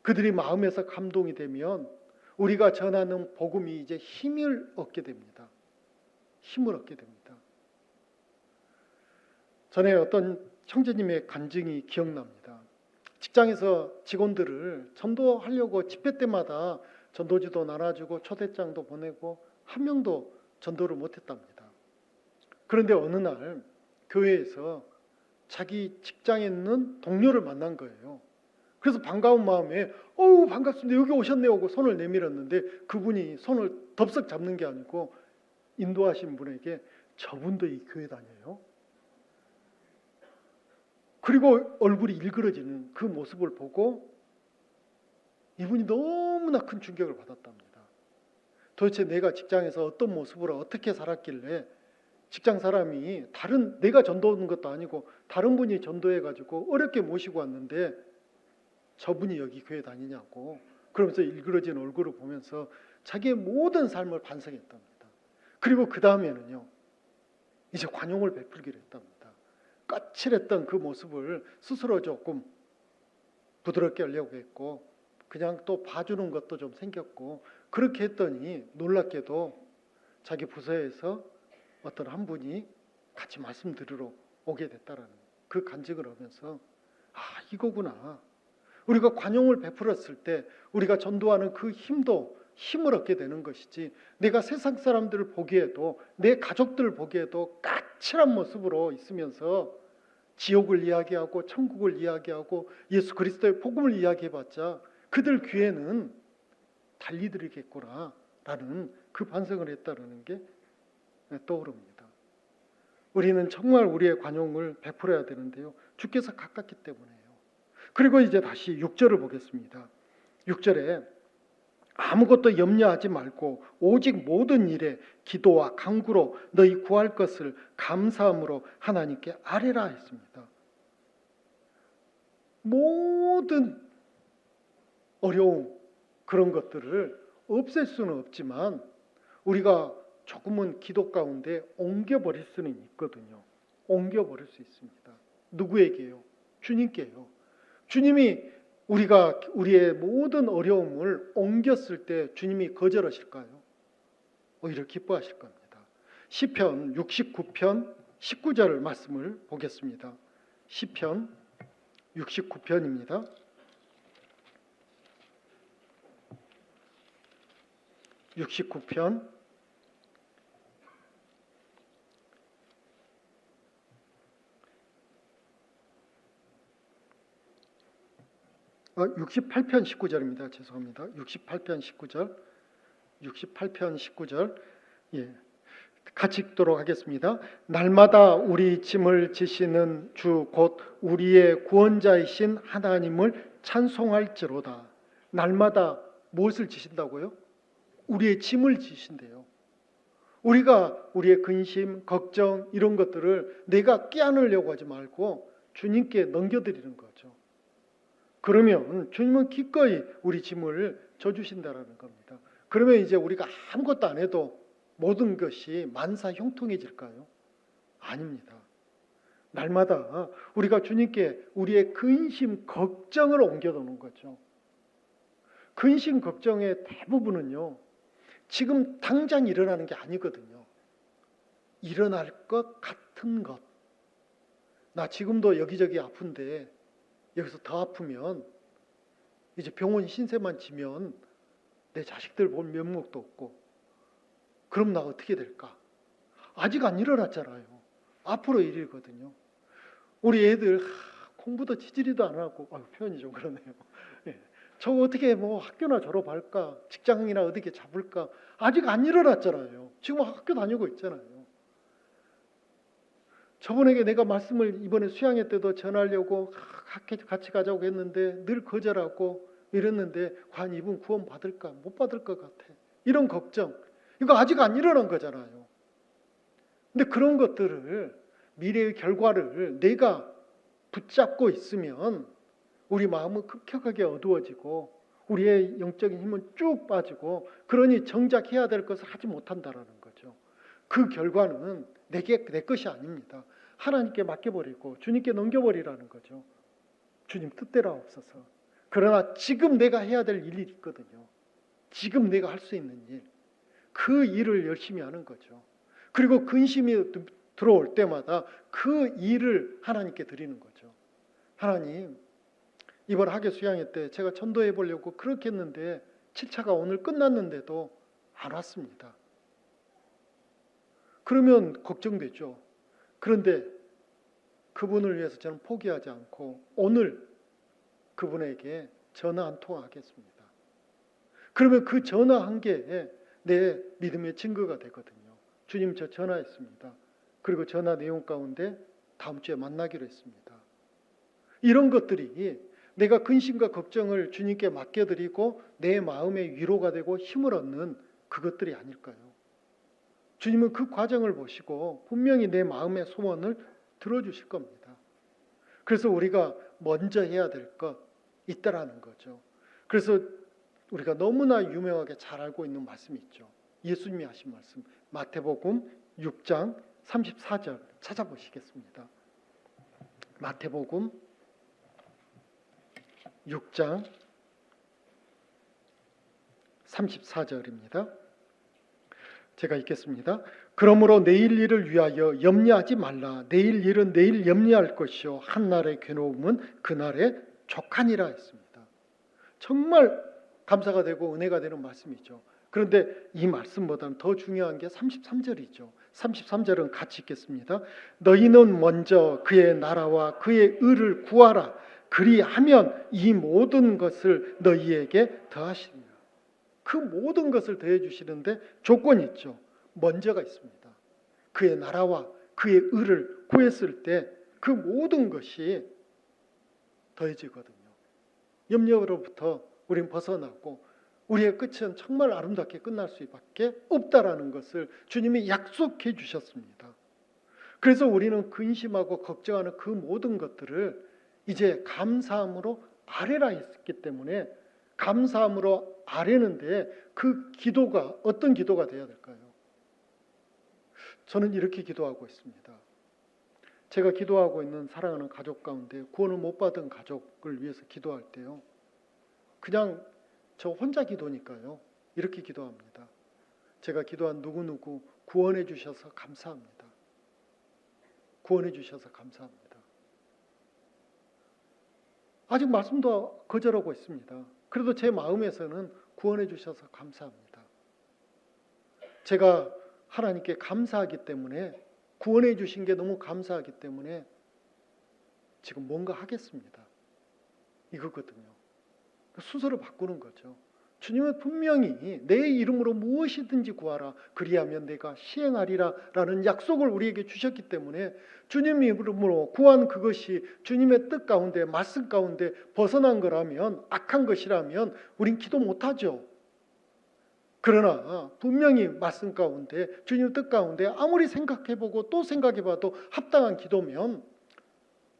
그들이 마음에서 감동이 되면 우리가 전하는 복음이 이제 힘을 얻게 됩니다. 힘을 얻게 됩니다. 전에 어떤 형제님의 간증이 기억납니다. 직장에서 직원들을 전도하려고 집회 때마다 전도지도 나눠주고 초대장도 보내고 한 명도 전도를 못했답니다. 그런데 어느 날 교회에서 자기 직장에 있는 동료를 만난 거예요. 그래서 반가운 마음에 반갑습니다. 여기 오셨네요 하고 손을 내밀었는데 그분이 손을 덥석 잡는 게 아니고 인도하신 분에게 저분도 이 교회 다녀요? 그리고 얼굴이 일그러지는 그 모습을 보고 이분이 너무나 큰 충격을 받았답니다. 도대체 내가 직장에서 어떤 모습으로 어떻게 살았길래 직장 사람이 내가 전도하는 것도 아니고 다른 분이 전도해가지고 어렵게 모시고 왔는데 저분이 여기 교회 다니냐고 그러면서 일그러진 얼굴을 보면서 자기의 모든 삶을 반성했답니다. 그리고 그 다음에는요, 이제 관용을 베풀기로 했답니다. 까칠했던 그 모습을 스스로 조금 부드럽게 하려고 했고 그냥 또 봐주는 것도 좀 생겼고 그렇게 했더니 놀랍게도 자기 부서에서 어떤 한 분이 같이 말씀 들으러 오게 됐다라는 그 간증을 하면서 이거구나. 우리가 관용을 베풀었을 때 우리가 전도하는 그 힘을 얻게 되는 것이지 내가 세상 사람들을 보기에도 내 가족들을 보기에도 까칠한 모습으로 있으면서 지옥을 이야기하고 천국을 이야기하고 예수 그리스도의 복음을 이야기해봤자 그들 귀에는 달리 들리겠구나라는 그 반성을 했다는 게 떠오릅니다. 우리는 정말 우리의 관용을 베풀어야 되는데요. 주께서 가깝기 때문에요. 그리고 이제 다시 6절을 보겠습니다. 6절에 아무것도 염려하지 말고 오직 모든 일에 기도와 간구로 너희 구할 것을 감사함으로 하나님께 아뢰라 했습니다. 모든 어려움 그런 것들을 없앨 수는 없지만 우리가 조금은 기도 가운데 옮겨버릴 수는 있거든요. 옮겨버릴 수 있습니다. 누구에게요? 주님께요. 주님이 우리의 모든 어려움을 옮겼을 때 주님이 거절하실까요? 오히려 기뻐하실 겁니다. 시편 69편 19절 말씀을 보겠습니다. 시편 69편입니다. (69편) 68편 19절입니다. 죄송합니다. 68편 19절. 예. 같이 읽도록 하겠습니다. 날마다 우리 짐을 지시는 주 곧 우리의 구원자이신 하나님을 찬송할지로다. 날마다 무엇을 지신다고요? 우리의 짐을 지신대요. 우리가 우리의 근심, 걱정 이런 것들을 내가 끼안으려고 하지 말고 주님께 넘겨드리는 거죠. 그러면 주님은 기꺼이 우리 짐을 져주신다라는 겁니다. 그러면 이제 우리가 아무것도 안 해도 모든 것이 만사 형통해질까요? 아닙니다. 날마다 우리가 주님께 우리의 근심, 걱정을 옮겨놓는 거죠. 근심, 걱정의 대부분은요, 지금 당장 일어나는 게 아니거든요. 일어날 것 같은 것. 나 지금도 여기저기 아픈데 여기서 더 아프면 이제 병원 신세만 지면 내 자식들 볼 면목도 없고 그럼 나 어떻게 될까? 아직 안 일어났잖아요. 앞으로 일이거든요. 우리 애들 공부도 지지리도 안 하고 표현이 좀 그러네요. 예. 저거 어떻게 학교나 졸업할까? 직장이나 어떻게 잡을까? 아직 안 일어났잖아요. 지금 학교 다니고 있잖아요. 저분에게 내가 말씀을 이번에 수양회 때도 전하려고 같이 가자고 했는데 늘 거절하고 이랬는데 과연 이분 구원 받을까 못 받을 것 같아. 이런 걱정. 이거 아직 안 일어난 거잖아요. 근데 그런 것들을 미래의 결과를 내가 붙잡고 있으면 우리 마음은 급격하게 어두워지고 우리의 영적인 힘은 쭉 빠지고 그러니 정작 해야 될 것을 하지 못한다라는 거죠. 그 결과는 내 것이 아닙니다. 하나님께 맡겨버리고 주님께 넘겨버리라는 거죠. 주님 뜻대로 없어서. 그러나 지금 내가 해야 될 일이 있거든요. 지금 내가 할 수 있는 일. 그 일을 열심히 하는 거죠. 그리고 근심이 들어올 때마다 그 일을 하나님께 드리는 거죠. 하나님, 이번 학예 수양회 때 제가 전도해 보려고 그렇게 했는데 7차가 오늘 끝났는데도 안 왔습니다. 그러면 걱정되죠. 그런데 그분을 위해서 저는 포기하지 않고 오늘 그분에게 전화 한 통 하겠습니다. 그러면 그 전화 한 게 내 믿음의 증거가 되거든요. 주님, 저 전화했습니다. 그리고 전화 내용 가운데 다음 주에 만나기로 했습니다. 이런 것들이 내가 근심과 걱정을 주님께 맡겨드리고 내 마음의 위로가 되고 힘을 얻는 그것들이 아닐까요? 주님은 그 과정을 보시고 분명히 내 마음의 소원을 들어주실 겁니다. 그래서 우리가 먼저 해야 될 것 있다라는 거죠. 그래서 우리가 너무나 유명하게 잘 알고 있는 말씀이 있죠. 예수님이 하신 말씀 마태복음 6장 34절 찾아보시겠습니다. 마태복음 6장 34절입니다. 제가 읽겠습니다. 그러므로 내일 일을 위하여 염려하지 말라. 내일 일은 내일 염려할 것이요 한날의 괴로움은 그날의 족하니라 했습니다. 정말 감사가 되고 은혜가 되는 말씀이죠. 그런데 이 말씀보다는 더 중요한 게 33절이죠. 33절은 같이 읽겠습니다. 너희는 먼저 그의 나라와 그의 의를 구하라. 그리하면 이 모든 것을 너희에게 더하시리라. 그 모든 것을 더해 주시는데 조건이 있죠. 먼저가 있습니다. 그의 나라와 그의 의를 구했을 때 그 모든 것이 더해지거든요. 염려로부터 우리는 벗어나고 우리의 끝은 정말 아름답게 끝날 수밖에 없다라는 것을 주님이 약속해 주셨습니다. 그래서 우리는 근심하고 걱정하는 그 모든 것들을 이제 감사함으로 아뢰라 했기 때문에 감사함으로 아뢰는데 그 기도가 어떤 기도가 되어야 될까요? 저는 이렇게 기도하고 있습니다. 제가 기도하고 있는 사랑하는 가족 가운데 구원을 못 받은 가족을 위해서 기도할 때요. 그냥 저 혼자 기도니까요. 이렇게 기도합니다. 제가 기도한 누구누구 구원해 주셔서 감사합니다. 구원해 주셔서 감사합니다. 아직 말씀도 거절하고 있습니다. 그래도 제 마음에서는 구원해 주셔서 감사합니다. 제가 하나님께 감사하기 때문에 구원해 주신 게 너무 감사하기 때문에 지금 뭔가 하겠습니다. 이거거든요. 순서를 바꾸는 거죠. 주님은 분명히 내 이름으로 무엇이든지 구하라 그리하면 내가 시행하리라 라는 약속을 우리에게 주셨기 때문에 주님 이름으로 구한 그것이 주님의 뜻 가운데 말씀 가운데 벗어난 거라면 악한 것이라면 우린 기도 못하죠. 그러나 분명히 말씀 가운데 주님 뜻 가운데 아무리 생각해보고 또 생각해봐도 합당한 기도면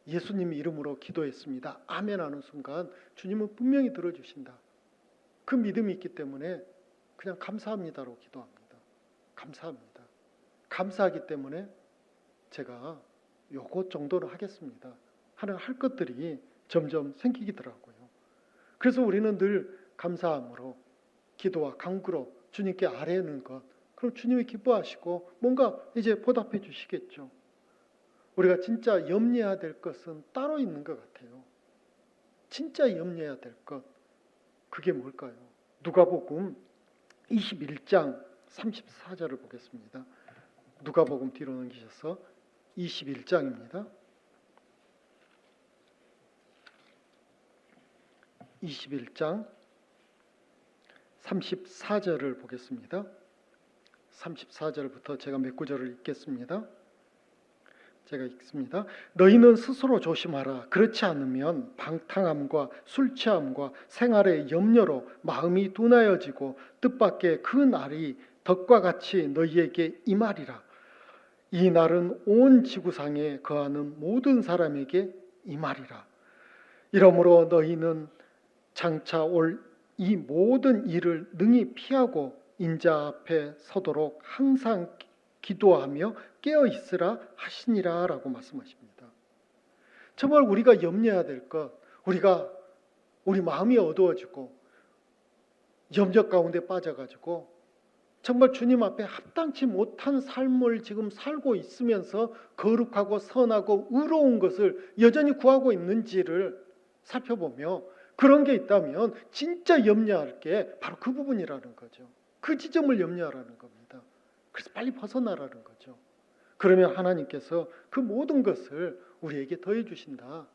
예수님 이름으로 기도했습니다. 아멘 하는 순간 주님은 분명히 들어주신다. 그 믿음이 있기 때문에 그냥 감사합니다로 기도합니다. 감사합니다. 감사하기 때문에 제가 요것 정도는 하겠습니다. 하는 할 것들이 점점 생기더라고요. 그래서 우리는 늘 감사함으로 기도와 간구로 주님께 아뢰는 것. 그럼 주님이 기뻐하시고 뭔가 이제 보답해 주시겠죠. 우리가 진짜 염려해야 될 것은 따로 있는 것 같아요. 진짜 염려해야 될 것. 그게 뭘까요? 누가복음 21장 34절을 보겠습니다. 누가복음 뒤로 넘기셔서 21장입니다. 21장 34절을 보겠습니다. 34절부터 제가 몇 구절을 읽겠습니다. 제가 읽습니다. 너희는 스스로 조심하라. 그렇지 않으면 방탕함과 술 취함과 생활의 염려로 마음이 둔하여지고 뜻밖의 그 날이 덕과 같이 너희에게 임하리라. 이 날은 온 지구상에 거하는 모든 사람에게 임하리라. 이러므로 너희는 장차 올 이 모든 일을 능히 피하고 인자 앞에 서도록 항상 기도하며 깨어 있으라 하시니라 라고 말씀하십니다. 정말 우리가 염려해야 될 것, 우리 마음이 어두워지고 염려 가운데 빠져가지고 정말 주님 앞에 합당치 못한 삶을 지금 살고 있으면서 거룩하고 선하고 의로운 것을 여전히 구하고 있는지를 살펴보며, 그런 게 있다면 진짜 염려할 게 바로 그 부분이라는 거죠. 그 지점을 염려하라는 겁니다. 그래서 빨리 벗어나라는 거죠. 그러면 하나님께서 그 모든 것을 우리에게 더해 주신다.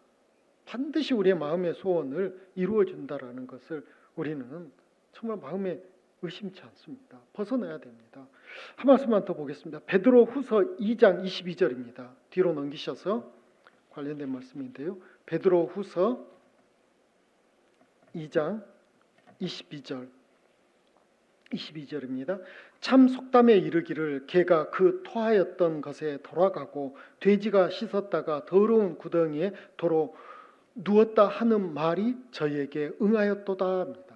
반드시 우리의 마음의 소원을 이루어 준다라는 것을 우리는 정말 마음에 의심치 않습니다. 벗어나야 됩니다. 한 말씀만 더 보겠습니다. 베드로 후서 2장 22절입니다. 뒤로 넘기셔서 관련된 말씀인데요. 베드로 후서 2장 22절입니다. 참 속담에 이르기를 개가 그 토하였던 것에 돌아가고 돼지가 씻었다가 더러운 구덩이에 도로 누웠다 하는 말이 저희에게 응하였도다 합니다.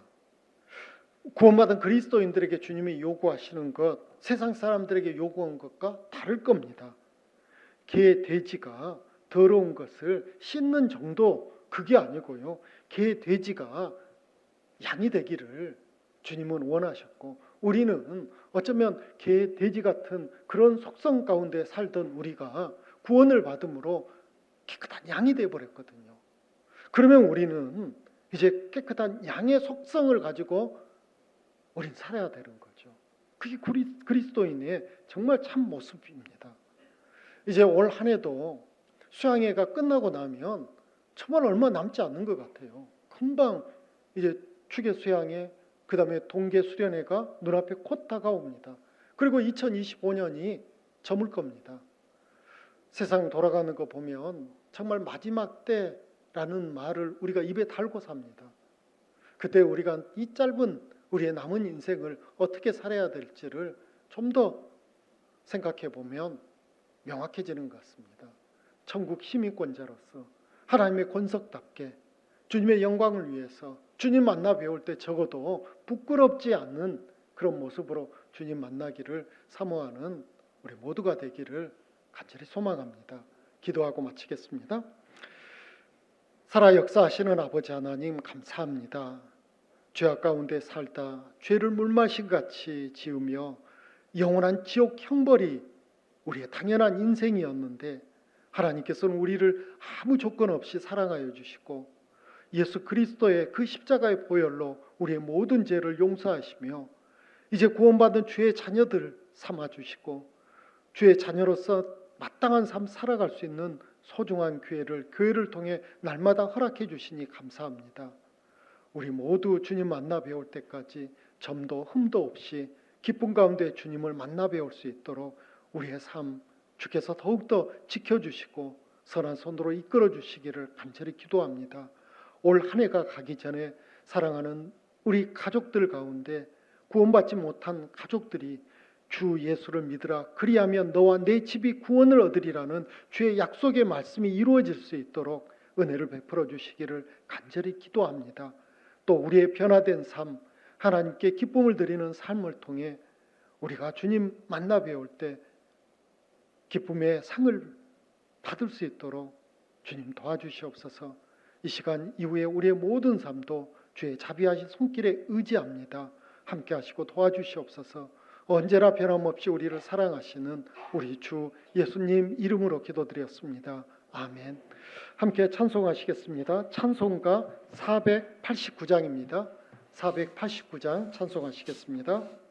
구원받은 그리스도인들에게 주님이 요구하시는 것, 세상 사람들에게 요구한 것과 다를 겁니다. 개, 돼지가 더러운 것을 씻는 정도, 그게 아니고요. 개, 돼지가 양이 되기를 주님은 원하셨고, 우리는 어쩌면 개, 돼지 같은 그런 속성 가운데 살던 우리가 구원을 받음으로 깨끗한 양이 되어버렸거든요. 그러면 우리는 이제 깨끗한 양의 속성을 가지고 우린 살아야 되는 거죠. 그게 그리스도인의 정말 참 모습입니다. 이제 올 한 해도 수양회가 끝나고 나면 정말 얼마 남지 않는 것 같아요. 금방 이제 추계 수양회, 그 다음에 동계 수련회가 눈앞에 곧 다가옵니다. 그리고 2025년이 저물 겁니다. 세상 돌아가는 거 보면 정말 마지막 때라는 말을 우리가 입에 달고 삽니다. 그때 우리가 이 짧은 우리의 남은 인생을 어떻게 살아야 될지를 좀 더 생각해 보면 명확해지는 것 같습니다. 천국 시민권자로서 하나님의 권석답게 주님의 영광을 위해서 주님 만나 배울 때 적어도 부끄럽지 않는 그런 모습으로 주님 만나기를 사모하는 우리 모두가 되기를 간절히 소망합니다. 기도하고 마치겠습니다. 살아 역사하시는 아버지 하나님 감사합니다. 죄악 가운데 살다 죄를 물마신같이 지으며 영원한 지옥 형벌이 우리의 당연한 인생이었는데, 하나님께서는 우리를 아무 조건 없이 사랑하여 주시고 예수 그리스도의 그 십자가의 보혈로 우리의 모든 죄를 용서하시며 이제 구원받은 주의 자녀들 삼아주시고 주의 자녀로서 마땅한 삶 살아갈 수 있는 소중한 교회를 통해 날마다 허락해 주시니 감사합니다. 우리 모두 주님 만나 배울 때까지 점도 흠도 없이 기쁨 가운데 주님을 만나 배울 수 있도록 우리의 삶 주께서 더욱더 지켜주시고 선한 손으로 이끌어 주시기를 간절히 기도합니다. 올 한 해가 가기 전에 사랑하는 우리 가족들 가운데 구원받지 못한 가족들이 주 예수를 믿으라 그리하면 너와 내 집이 구원을 얻으리라는 주의 약속의 말씀이 이루어질 수 있도록 은혜를 베풀어 주시기를 간절히 기도합니다. 또 우리의 변화된 삶, 하나님께 기쁨을 드리는 삶을 통해 우리가 주님 만나 배울 때 기쁨의 상을 받을 수 있도록 주님 도와주시옵소서. 이 시간 이후에 우리의 모든 삶도 주의 자비하신 손길에 의지합니다. 함께 하시고 도와주시옵소서. 언제나 변함없이 우리를 사랑하시는 우리 주 예수님 이름으로 기도드렸습니다. 아멘. 함께 찬송하시겠습니다. 찬송가 489장입니다. 489장 찬송하시겠습니다.